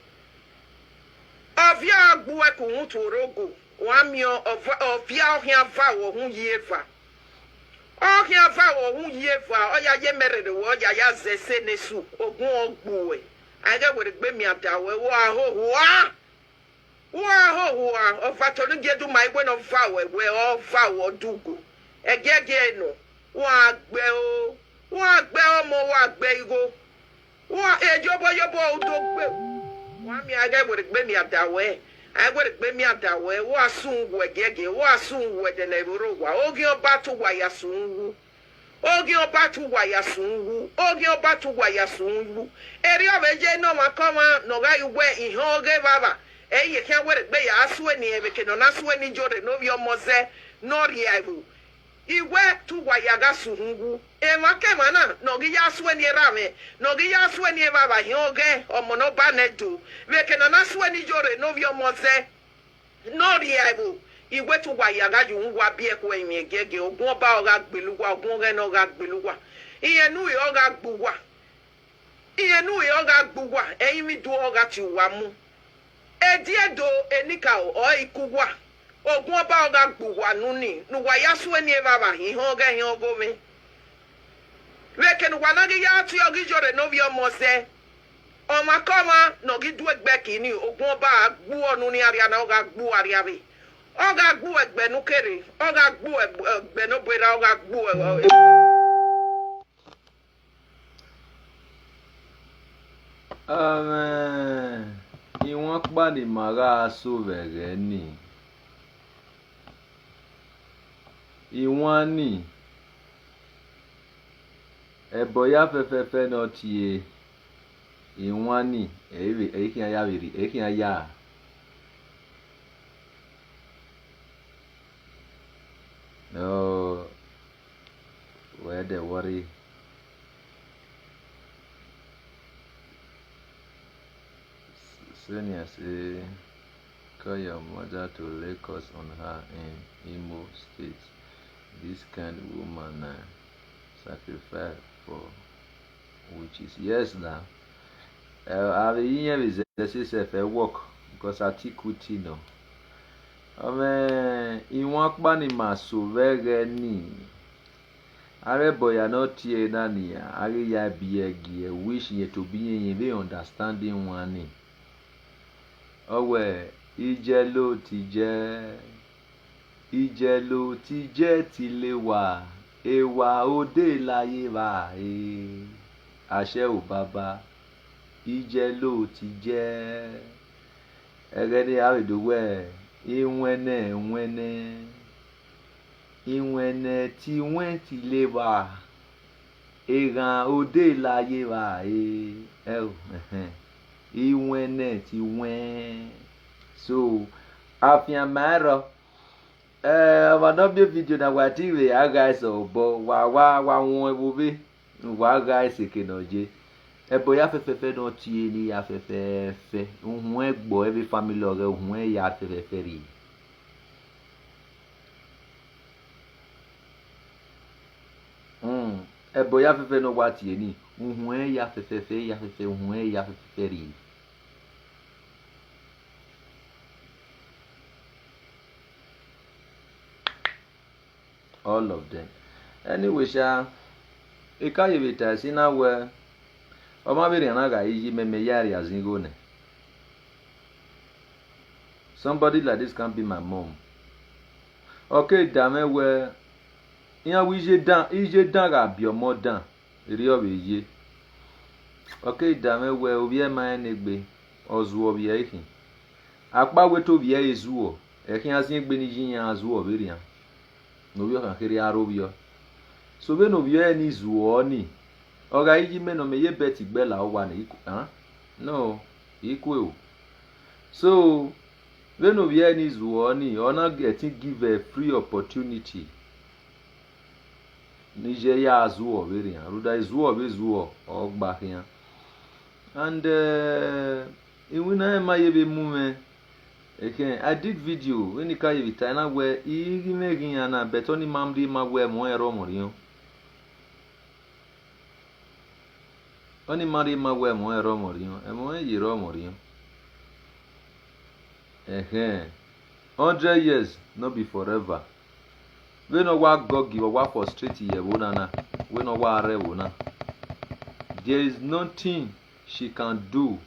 ovia agbu e ko ntorogo wa mio ovia ohia va wo hu yieva ohia va wo hu yieva oya ye merere wo ya zese nesu ogun ogbu we age we gbe mi adawe wo ahohua ofatonu gedu mai we no va we o va wo dugo egege no wa gbe omo wa gbe igo wa ejoboyobo do gbe wa mi age we gbe mi adawe agwe gbe mi adawe wa sun wo egege wa sun wo de na ro wa ogi oba to wa ya sunwu eri obeje no makoma no ga iwe ihe oge baba eye kan we gbe ya aswe ni ebeke no naswe ni jore no bi omoze no riabu iwe tu wa ya ga sunwu e makema na no gi ya aswe ni rame no gi ya aswe ni baba ihe oge omo no ba nedu beke no naswe ni jore no bi omoze no riabu iwe tu wa ya ga ju nwa bi e ko emi egege ogun oba oga gbeluwa ogun re no ga gbeluwa iye nu e oga gbuwa eyin mi du oga ti wa mu ediedo enika o ikugwa ogun oba oga gbuwa nuni nu wa ya so ni e baba ihe oga ihe ogo mi weke nu wa na gi ya tu ogi jore no bi omo se o makoma no gi du egbe kini ogun oba gbu onu ni aria na oga gbu aria bi oga gbu egbe nu kere oga gbu egbe no bera oga gbu amen iwon pa ni mara so vere ni iwon ni ebo ya fefefe no tie iwon ni ekin ya no where the worry Senior say call your mother to Lagos on her in Imo State. This kind of woman sacrifice for witches. Yes now. I mean this a work because I take no. Iwon pa ni maso vere ni are boya no tie na ni are ya biegi wish ye to be yin be understanding one ni owe ijelo ti je ti le wa ewa ode láyé wa àṣẹ o baba ijelo ti je egede aredowe Inwene ti wen ti le wa eran ode láyé wa Inwene ti wen so afian maro no be video na wa ti we guys obo wa won ebobe wa guys ekenoje ebo ya fefefe no tie ni ya fefefe ohun egbo every family ore ohun ya fefefe ri ebo ya fefe no wa tie ni ohun ya fefefe ohun ya fefefe ri all of them anyway sha ikaye beta sina we o ma bere na ga yi meme yari azingo ne somebody like this can be my mom okay dame we yan wi ije dan ga bi omo dan ri o be ye okay dame we obi e ma enegbe ozu obi e hin apa we to bi e ezuo e kin azin gbe ni jiyan azu obi rian no bi o kan kiri arobio so be no bi e ni zuo ni oga iji me no me ye beti gbela o wa ni no ikwe o so be no bi e ni zuo ni ona getting give a free opportunity Nigeria azuo be rian ruda izuo be zuo ogba hian and iwina ma ye be mume again I did video when you carry it na we igi megin ana betoni mamdi ma we mo ero morion oni mari ma we mo ero morion e mo yi ro morion 100 years no be forever we no wa gogi wa frustrate ye wona na we no wa are wona there is nothing she can do.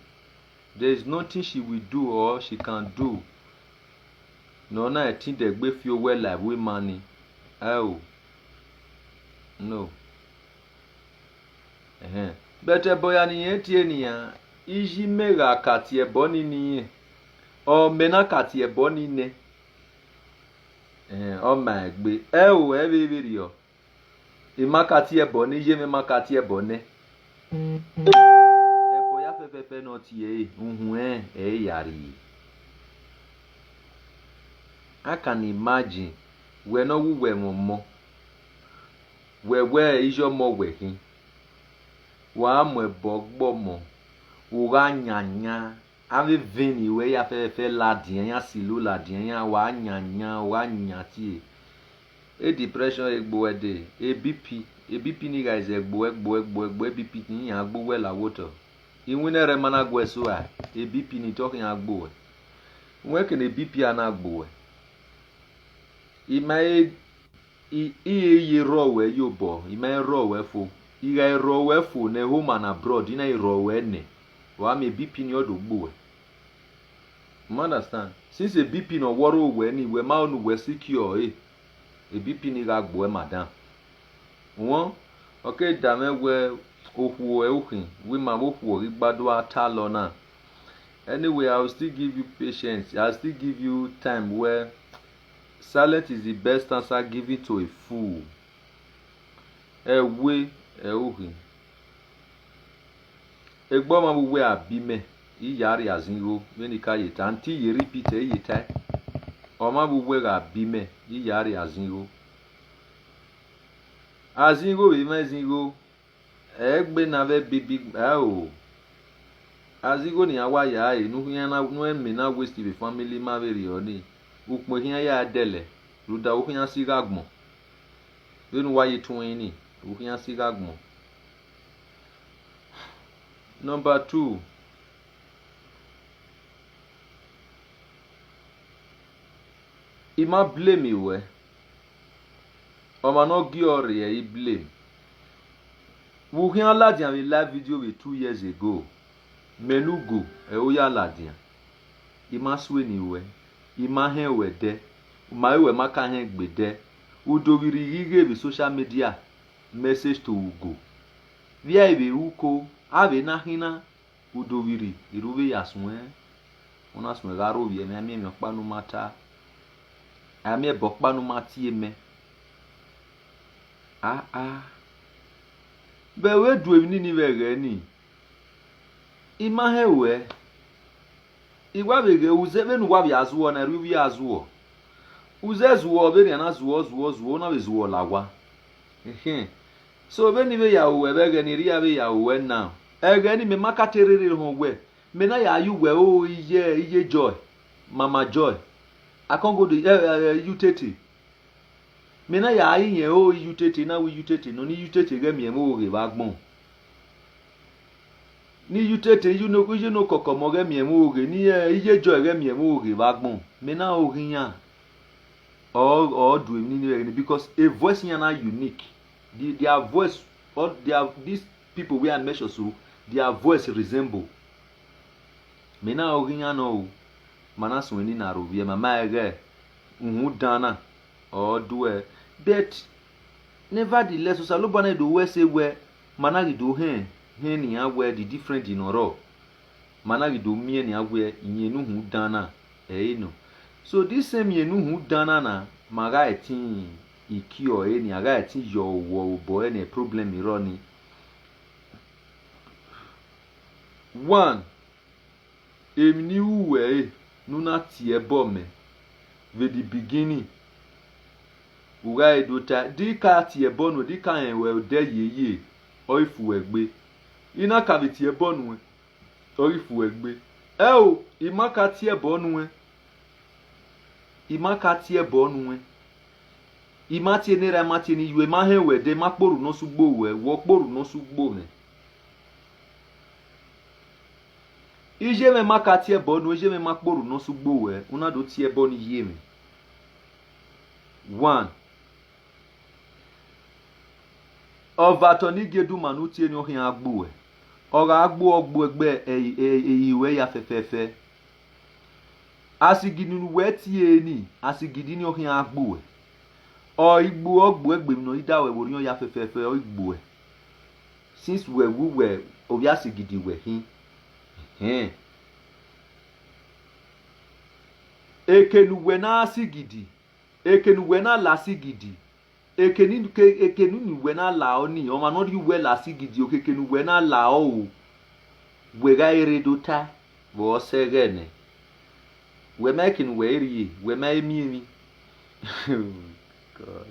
There is nothing she will do or she can do. No, I think they gbe fi owe like we money. Oh. No. Better boy ani enti eniya. Iji mega kati ebo ni ni. O mena kati ebo ni ne. O ma gbe. Oh, every video. Ima kati ebo ni je me makati ebo ne. Pepe no tie uhun yari. I can imagine we no we momo we ijo mo we hin wa mo ebogbo mo wo ga nyanya ave veni we ya fefe ladien ya silu ladien ya wa nyanya wa nyati e depression egbo ede e bp ni guys egbo bp ni ya gbo we la water inwinere mana gweso a ebp ni talking agbo we ke ne bp ana agbo imai iye ro we yobo imai ro we fo iga ro we fo ne home and abroad ina ro we ne wa me bp ni odogbo you understand since a bp no woro we ni we ma onu we secure e bp ni ga agbo e madam won okay dame we ohuo euhin we ma ohuo igbado atalo na anyway I will still give you patience. I will still give you time where silence is the best answer given to a fool. Ewe euhin egbo ma we abime iyari azingo weni ka yeta anti ye repeat yeta o ma bu we abime iyari azingo we ma azingo egbe na ve bibi azigo ni awa ya enu yan na no emi na waste the family ma be ri oni upon yan ya dele ruda o yan si gagbon benu waye tun ni o yan si gagbon. Number 2, ima blame iwe o ma no gi ore e blame. We can ladian we live video with 2 years ago. Menugo oya ladian. Ima swe ni we. Ima hen we de. Ma we maka hen gbe de. Udowiri yige be social media message to Ugo. Via ibe uko ave na hina udowiri iruwe yasunwe. Ona sunwe garo bi eme ami me panu mata. Ami e bokpanu mati eme. Be we do ni wege ni ima hewe igwa bege uze benu gwa bia zuo na ruwi azuo uze zuo be na zuo na be zuo lawa so be ni be ya uwe bege ni ria be ya uwe na ege ni me makaterere ho we me na ya you we o iye joy mama joy I can't go to utete me na ya yin o utete na we utete no ni utete ge mi mo re ba gbon ni utete you know kokomo ge mi mo re ni iye joy ge mi mo re ba gbon me na o riyan or do ni because a voice yana unique their voice all these people we are measure so their voice resemble me na o riyan no mana so ni na rovie mama ege nhu dana or do but nevertheless so lo bana do we say we mana do hen ni awe the different in oro mana do mie ni awe yin nu hu dana no so this same yin nu hu dana na maga etin ikio ni aga etin yo wo boy ni problem ironi one emni uwe nuna tie bome with the beginning uga edota dika tie bonu dika enwe de yeye oifu egbe ina ka bi tie bonu oifu egbe o imaka tie bonu imati enera mati ni yue ma he we de makporu no sugbo we wo kporu no sugbo me ije me maka tie bonu ije me makporu no sugbo we una do tie bonu ye me one ovato ni gedu manu tie ni ohin agbo we ora agbo ogbo egbe eyiwe ya fefefe asigidi nu we tie ni asigidi ni ohin agbo we o igbo ogbo egbe no idawe woriyan ya fefefe o igbo we since we obi asigidi we hin ekenuwe na asigidi ekenuwe na lasigidi ekenu na la oni o ma no ri we lasigidi okekenuwe na la o we ga eredota bo segene we making we ri we ma emi God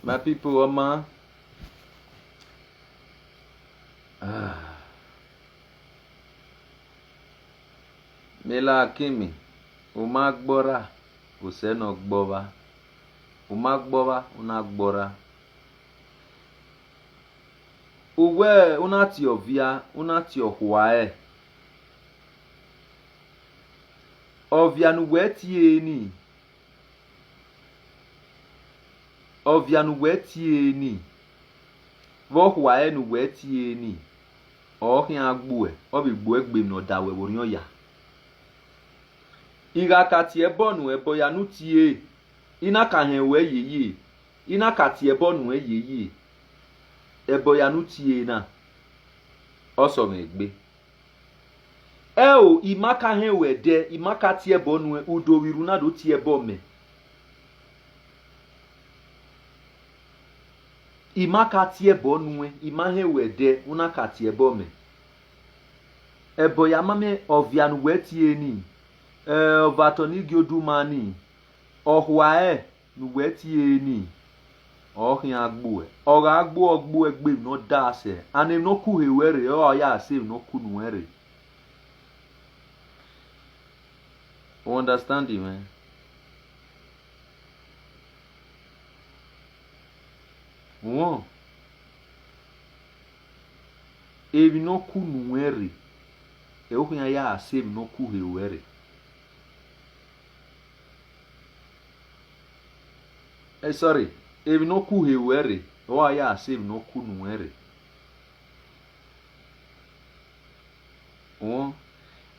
my people oma mela kimi o ma gbora o se no gboba o ma gboba una gbora uwe una ti ovia una ti ohwae ovia nu we ti eni ovia nu we ti eni wo hwae nu we ti eni ohin agbo obi gbo egbe no dawe woriyan ya iga ka ti ebonu ebo ya nu tie ina ka hen we yeye ina ka ti ebonu yeye ebo ya nu tie na oso me gbe o imaka hen we de imaka ti ebonu udo wiru na do ti ebo me imaka ti ebonu ima hen we de una ka ti ebo me ebo ya mame ovia nu we tie ni ovato ni giodumani ohwae nu we tie ni ohin agbo ora agbo ogbo egbe no da se ani no ku hewere o ya save no ku nu were understand it man won ebi no ku nu were e ohin ya save no ku hewere sorry ebi no ku hewere o ya save no ku nu were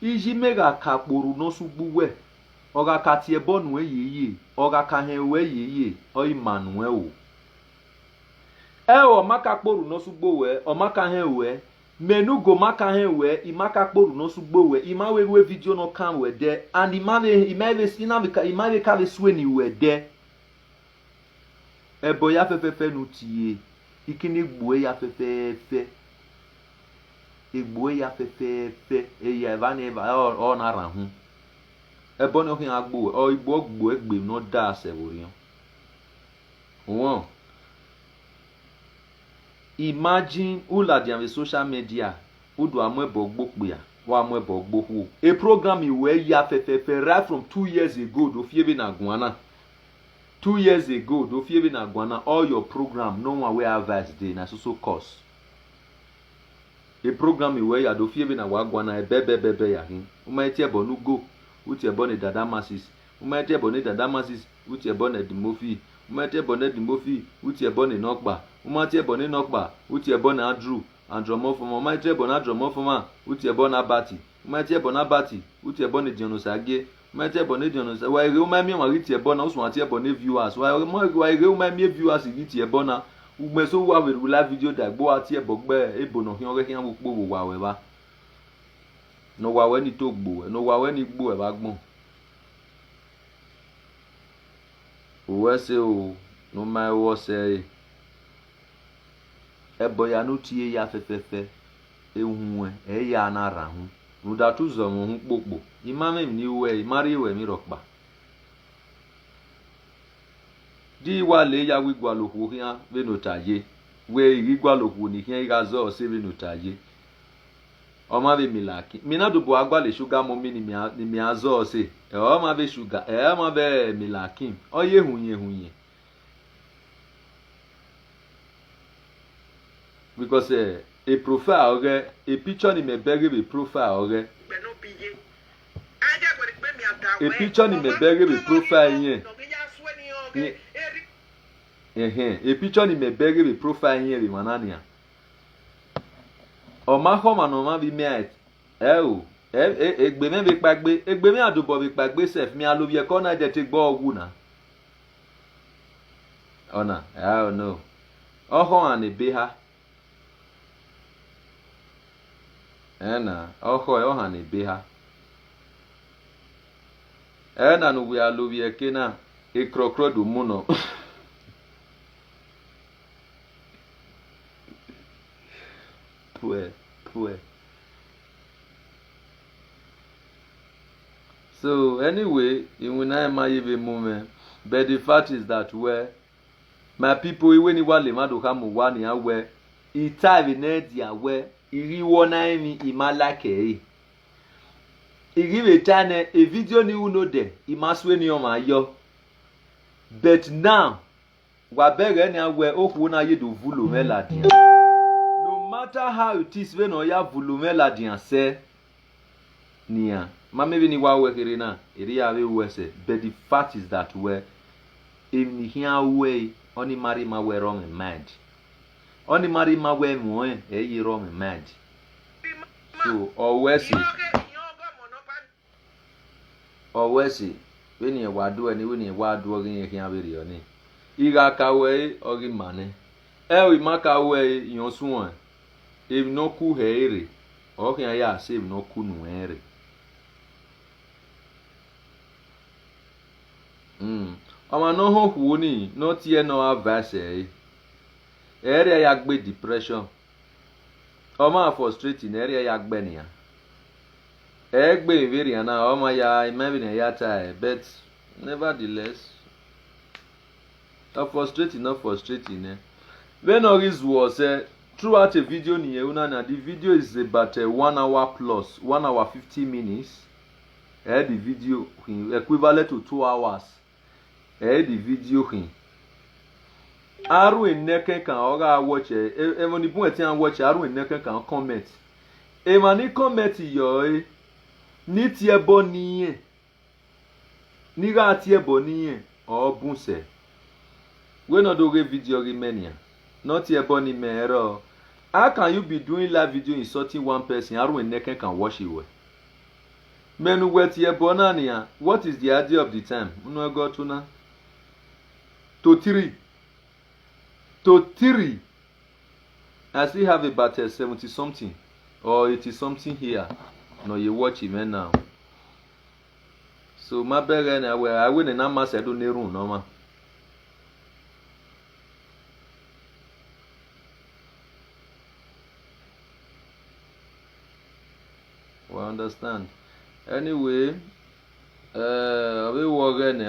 iji mega kakpuru no sugbuwe oga katie bonu eyeye oga kahen we yeye oi manuel o o maka kporu no sugbo we o maka hen we menu go maka hen we I maka kporu no sugbo we I ma we video no kan we de and imave ka ve sweni we de ebo ya fefefe nu tie ikini gbo ya fefefe egbo ya fefefe eya eva ne eva o na ran hu ebo no hin agbo o igbo gbo egbe no da se worian won imagine ula dia social media udu amwebo gbokpe ya wa amwebo gbokwo a program iwe ya fefefe right from 2 years ago do fiebe na guana 2 years ago do fiebe na guana all your program no one wey advice dey na so course a program iwe ya do fiebe na wa guana bebe ya hin umaiti ebo nu go uti ebo ne dada masses umaiti ebo ne dada masses uti ebo ne dimofi umaiti ebo ne dimofi uti ebo ne nokba umaiti ebo ne nokba uti ebo ne andrew andromorphoma umaiti ebo na andromorphoma uti ebo na bati umaiti ebo na bati uti ebo ne dionosage umaiti ebo ne dionosage wa ire umami wa riti ebo na usu ati ebo ne viewers wa ire umami viewers riti ebo na ugmeso wa we live video da gbo ati ebo gbe ebo no hin ore hin wo wa we ba no wa we ni to gbo no wa we ni gbo e ba gbon o se o no ma wo se ebo ya no tie ya fefefe ehun e ya na ra hu no da tu zo mo hu popo imame ni we mari we mi rokpa di wa le ya wi gwa lohu hian we no taye we ri gwa lohu ni hian ga zo se we no taye o ma be milaki mi na do bo agba le sugar mo mi ni mi azo se e o ma be sugar e ma be milaki o ye hunye because a profile a picture ni me beg be profile a picture ni me beg be profile yen a picture ni me beg be profile yen be manania o ma ho ma no ma bi me o egbe me be pagbe egbe me adobo be pagbe sef mi alobi e ko na je te gbo ogu na ona I don't know oho an e be ha ena oho e oha na be ha ena no we alobi e ke na e krokro do mu no Pue. So anyway, in when I might even moment, but the fact is that where my people when you want to come one year where it time in India where iri wona mi imalake iri retane a video ni uno de imaswe ni o ma yo but now wa bere ni awe oku na ye do vulo melody no matter how it is when oya vulo melody say nia ma maybe ni wa we kere na iri ya we wese but the fact is that where in here way only marry ma we wrong in mind only marry ma we mo e wrong in mind so always when you wa do any when you wa do again here be ri oni iga ka we ogi mane e we maka we yon suwon e no ku here o kan ya save no ku nu here ama no ho hu ni no tie no advice area ya gbe depression oma frustrating area ya gbe ni ya egbe very na oma ya maybe ya tie but nevertheless not frustrating when oris was throughout a video ni una na the video is about 1 hour plus 1 hour 50 minutes the video equivalent to 2 hours the video hin aru eneke kan oga watch e mo ni bun e ti an watch aru eneke kan comment e ma ni comment yo ni ti ebo niyen ni ga ti ebo niyen o bun se we no do video remania not ebo ni mero how can you be doing live video insulting one person aru eneke kan watch it well Menu wet ye bonania. What is the idea of the time? Uno go to na. To 3. To 3. I still have about 70 something or 80 something here. No, you watch it man now. So my beg I win an amass I don't know no man. We understand. Anyway, we work ni.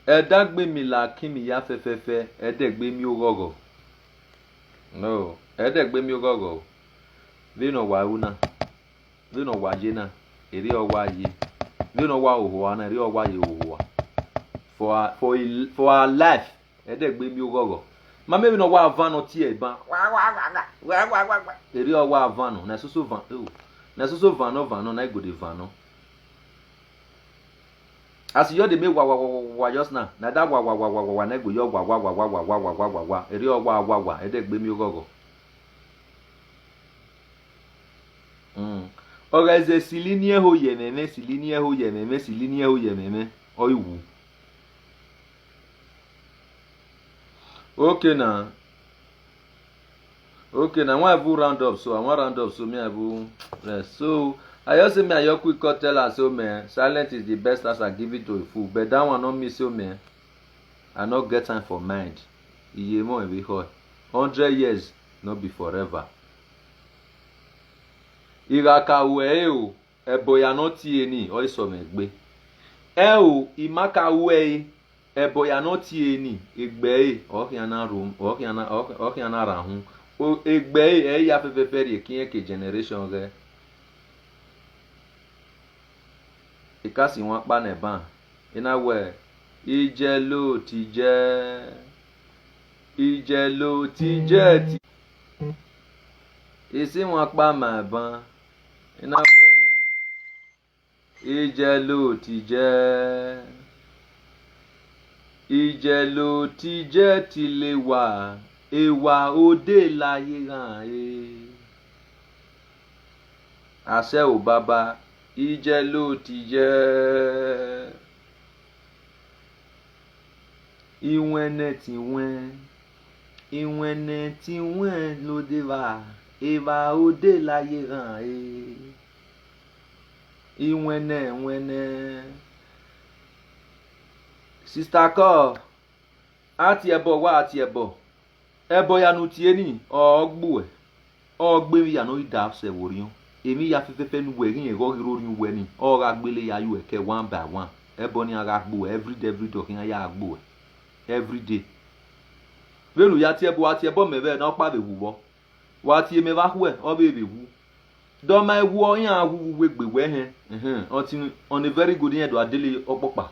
Edagbe mi la kimi ya fefefe, edegbe mi ogogo. No, edegbe mi ogogo. We no wa una. We no wa jena. Eri owa ye. We no wa oho na eri owa ye oho. For our life, edegbe mi ogogo. Ma me no wa vano tie ban. Wa. Eri owa vano, na so van. Na so vano na go de vano. As you dey make wa just now. Na that wa na go yo wa. Eri wa edegbe mi ogogo. Ogaze silinie ho yememe oiwu. Okay now, I have round up, so I want round up, so me I will rest. So I just say me I quick tell us so man, silent is the best as I give it to a fool. But that one not me so man. I not get time for mind. Iye mo we hot. 100 years not be forever. Iraka we o eboya no tie ni o iso megbe. O imaka we eboya no tie ni egbe o kiana room o kiana rahun. O egbe ya fefefere kin ke generation ge. Ikasi won pa na ban. Ina we ijelo ti je. Isi won pa ma ban. Ina we ijelo ti je ti le wa ewa ode láyé ran àṣẹ o baba ijelo ti je iwene ti wen lo de va ewa ode láyé ran iwene Sister Call ati ebo ebo ya nu tie ni ogbu ogbe ya no ida se woriun emi ya fefefe nu we rin ero rin we ni o ra gbele ya yu eke one by one ebo ni ara gbo every day kin ya gbo every day velu ya ati ebo mebe na pa be wuwo wa ti me ba hu e o be wu do my wu yan wu we gbe we on a very good end do adele opopa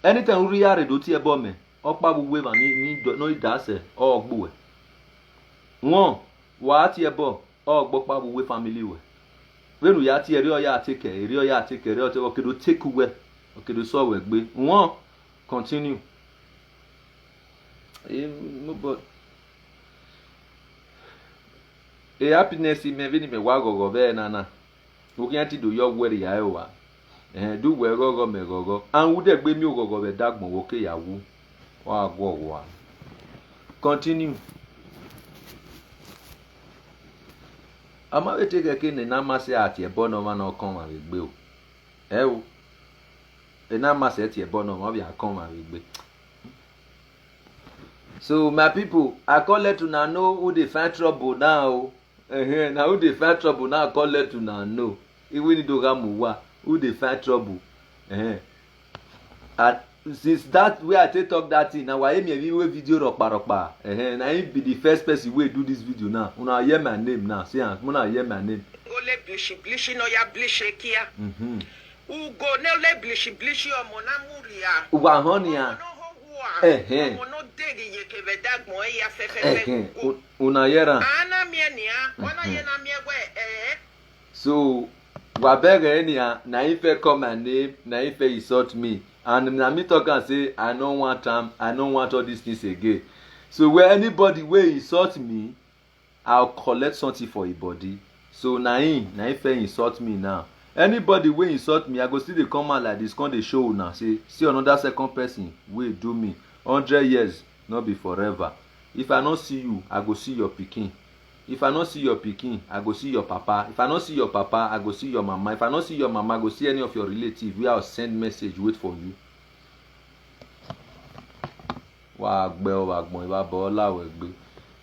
anytime uri yare do ti ebo me opa buwe ba ni no idase ogbo e won wa ti ebo ogbo pa buwe family we wenu ya ti eri oya take eri o te okedo take we okedo so we gbe won continue but happiness me vini me wa gogo be na okin ti do yo were ya e wa do we gogo me gogo an wu de gbe mi gogo be dagbon wo ke yawu wa go wa continue ama we take ke ni na ma se ati ebo no ma na kon ma we gbe o na ma se ati ebo no ma bi akon ma we gbe. So my people, I call let to know who they find trouble now. Now who they find trouble now, I call let to know. Even if you go who they find trouble. And since that way I take talk that thing, now I hear me video ropa. And I be the first person who do this video now. Una hear my name now. See, una hear my name. Ole blishi no ya blishi kia. Ugo ne ole blishi o mona muria. Uwa honia. Mono degi ye ke vedag mo ya fefe. Una yera. Ana mienia, ona yena miegwe So wabere enia na ife call my name, na ife insult me. And na me talk and say I don't want all these things again. So where anybody will insult me, I'll collect something for a body So na him fair insult me now. Anybody wey insult me, I go still dey come out like this, come dey show una say see another second person wey do me. 100 years no be forever. If I no see you, I go see your pikin. If I no see your pikin, I go see your papa. If I no see your papa, I go see your mama. If I no see your mama, I go see any of your relatives wey I will send message wait for you. Wa agbe o agbon iwa bo lawe gbe.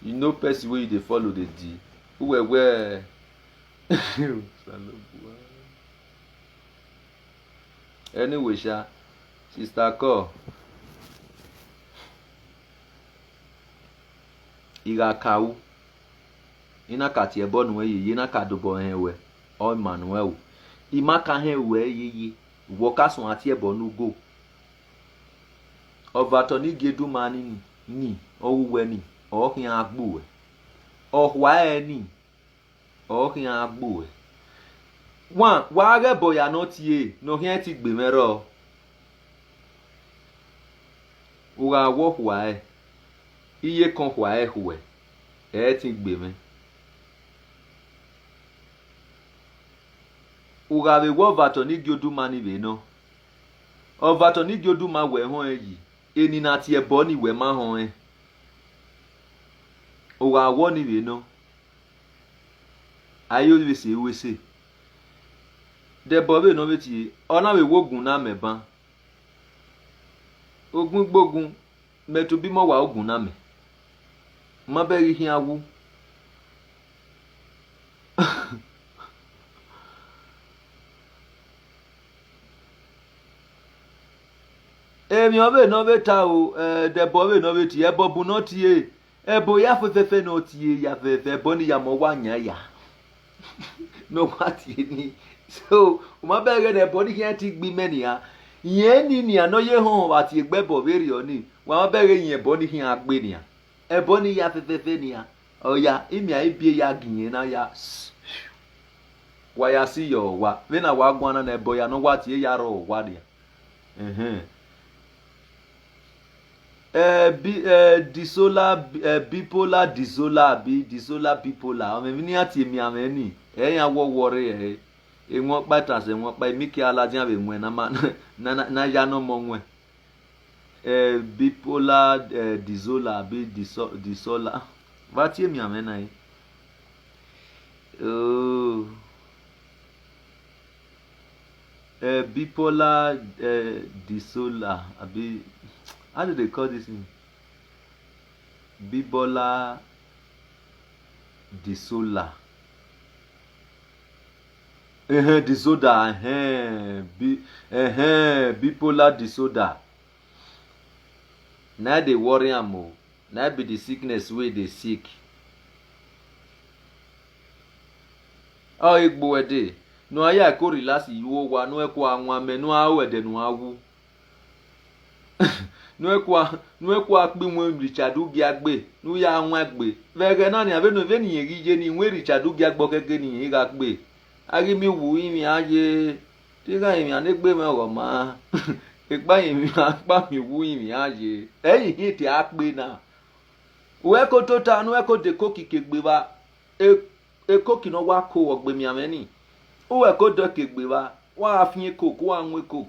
You know person wey you dey follow dey di. Who anyway, sha, sister call. Iga kawu. Ina kati ebo nuwe ye na kadobo henwe. O Manuel. Ima ka henwe ye. Woka son ati ebo nugo. Ovato ni gedu mani ni. Ouwe ni. O hin agbuwe. O hwae ni. O hin agbuwe. Wa ge boya no tie. No hin ti gbe mero. Uga wo hwae. Iye kan hwae hwe. Ti gbe me. Uga be wo vato ni gedu mani be no. O vato ni gedu ma we hon yi. Eni na ti ebo ni we ma hon. Uga wo ni be no. Ayo we se. De bobe no beti ona we wogun na meban. Ogun gbogun metu bi mo wa ogun na me. Ma beri hin awu. Emi obe no beta o de bobe no beti e bobu no tie. Ebo ya fefefe no tie ya fefe boni ya mo wa nya ya. No what ni. So, uma bere de body here ti gbi meni ya. Yen ni ano ye hon ati egbebo veri oni. Wa bere yen body here agbe ni ya. E boni ya fefefe ni ya. Oya, imi a ibie ya ginye na ya. Wa ya si yo wa. We na wa gwana na ebo ya no what ye ya ro wa dia. Bipolar disolar bipolar. O me ni ati mi ameni. Ya wo wore won pa trans won pa mi ki aladian be nwe na ya no mo nwe. Bipolar disolar bi disolar. Va ti mi amena yi. Oh. Bipolar disolar abi how do they call this thing? Bipolar disolar. Disorder. Bipolar disorder. Now they worry am o. Now be the sickness wey they sick. Oh, igbo ede. No aya ko relax iwo wa no e ko anwa me no awo ede no awu. No e ko akpe won Richard Ugi agbe. No ya anwa agbe. Vege na ni ave no ve ni yegi ni we Richard Ugi agbo keke ni yi agbe. Agi mi wu imi aye. Tiga imi anegbe me ro ma. Igba imi apa mi wu imi aye. Eyin hin ti akpe na. We ko to ta no e ko de ko kikegbe ba. Ko ki no wa ko ogbe mi ameni. O we ko do kegbe ba. Wa afin ko ko anwe ko.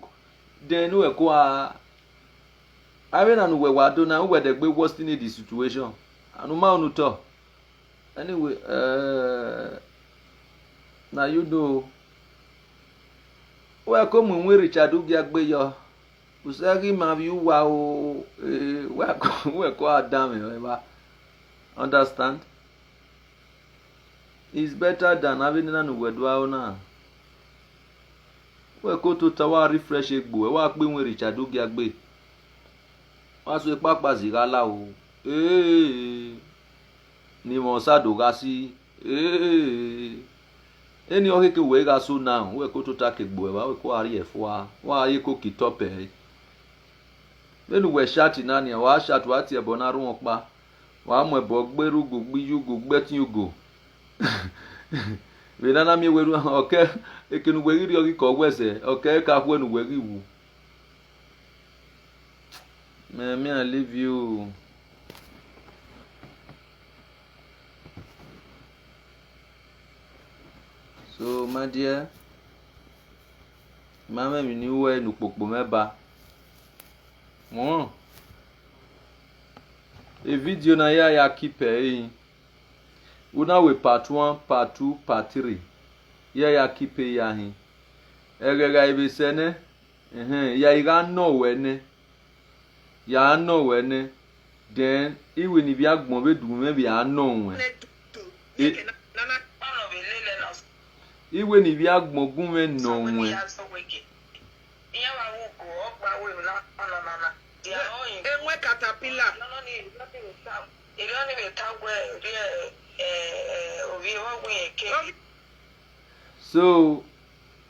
Den we ko a Ave na no we wa do na we de gbe worst in the situation. Anu ma unu to. Anyway, na you know. We ko mu nwe Richard Ugi agbe yo. Usagi ma bi wa o we ko adam e ba. Understand? It's better than having na no we do na. We ko to tawa refresh egbo e wa pe nwe Richard Ugi agbe. Wa so papa zigala o. Ni mo sa do ga si. Eni o ke we ga so now we ko to ta kegbo e ba we ko ari e fo wa aye ko ki top e. Benu we chat na ni wa chat wa ti e bo na ru won pa. Wa mo e bo gberu go gbiju go gbetin ugo. We na mi weru okay ekenu we ri o ki ko wese okay ka fu enu we ri wu. Me I leave you. my dear. Mama mi ni we no popo meba. Mo. A video na ya keep e. Una we part 1, part 2, part 3. Ya keep ya hin. Egega ibe sene. Ya iga no we ne. Ya no we ne. Then iwe ni bi agbon be dum me bi ano we. Iwe ni bi agbon gun me no we. Enwe caterpillar. So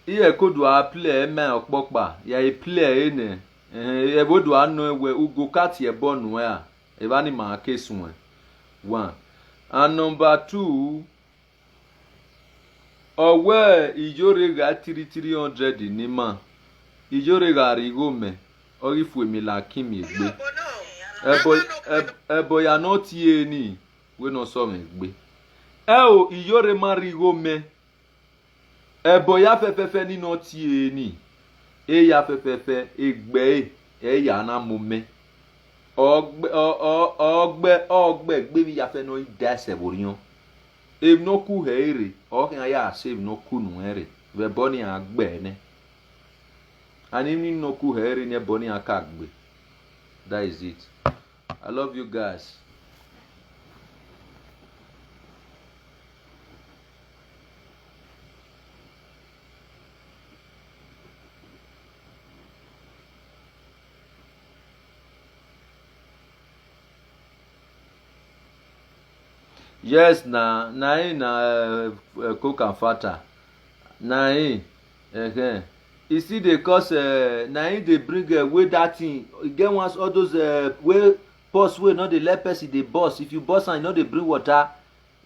iye kodu a play me okpokpa ya e play ene e bodu anu we ugo cat ye bonu a e ba ni ma kesun 1 and number 2 owe ijore ga 300 ni ma ijore ga rigo me orifu emi la kimi egbe ebo ya no tie ni we no so me egbe o ijore ma rigo me ebo ya fefefe ni no tie ni ya fefefe egbe ya na mume ogbe gbe mi ya fe no da se borion e no ku heire o kan ya save no ku nu ere we boni agbe ne ani ni no ku heire ne boni aka agbe. That is it. I love you guys. Yes, na cook and fata. You see they cause they bring away that thing. Again once all those way post way not the let person they boss. If you boss and you know they bring water,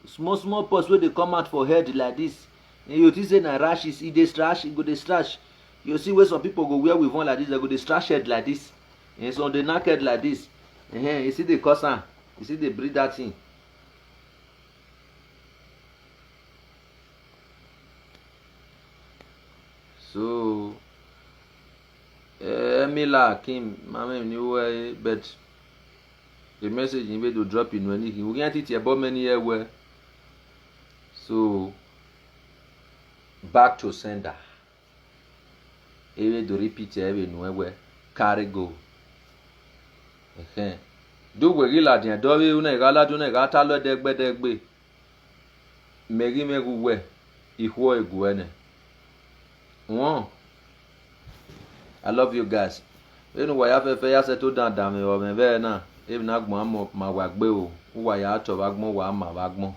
small post where they come out for head like this. And you think say na rash is they strash, go they strash. You see where some people go wear with one like this, they go they strash head like this. And so they naked like this. You see they cause you see they bring that thing. So Emila Kim, mama knew where, but the message in way to drop in when we can't eat about many years where. So back to sender. Ewe to repeat every nowhere carry go. Do we gila dia do we una gala do na gata lo degbe. Megi megu we ihwo eguene. Wow. I love you guys. You know why I have ya settle down me o me be na. If na gbon ma wa gbe o. Wa ya to ba gbon wa ma ba gbon.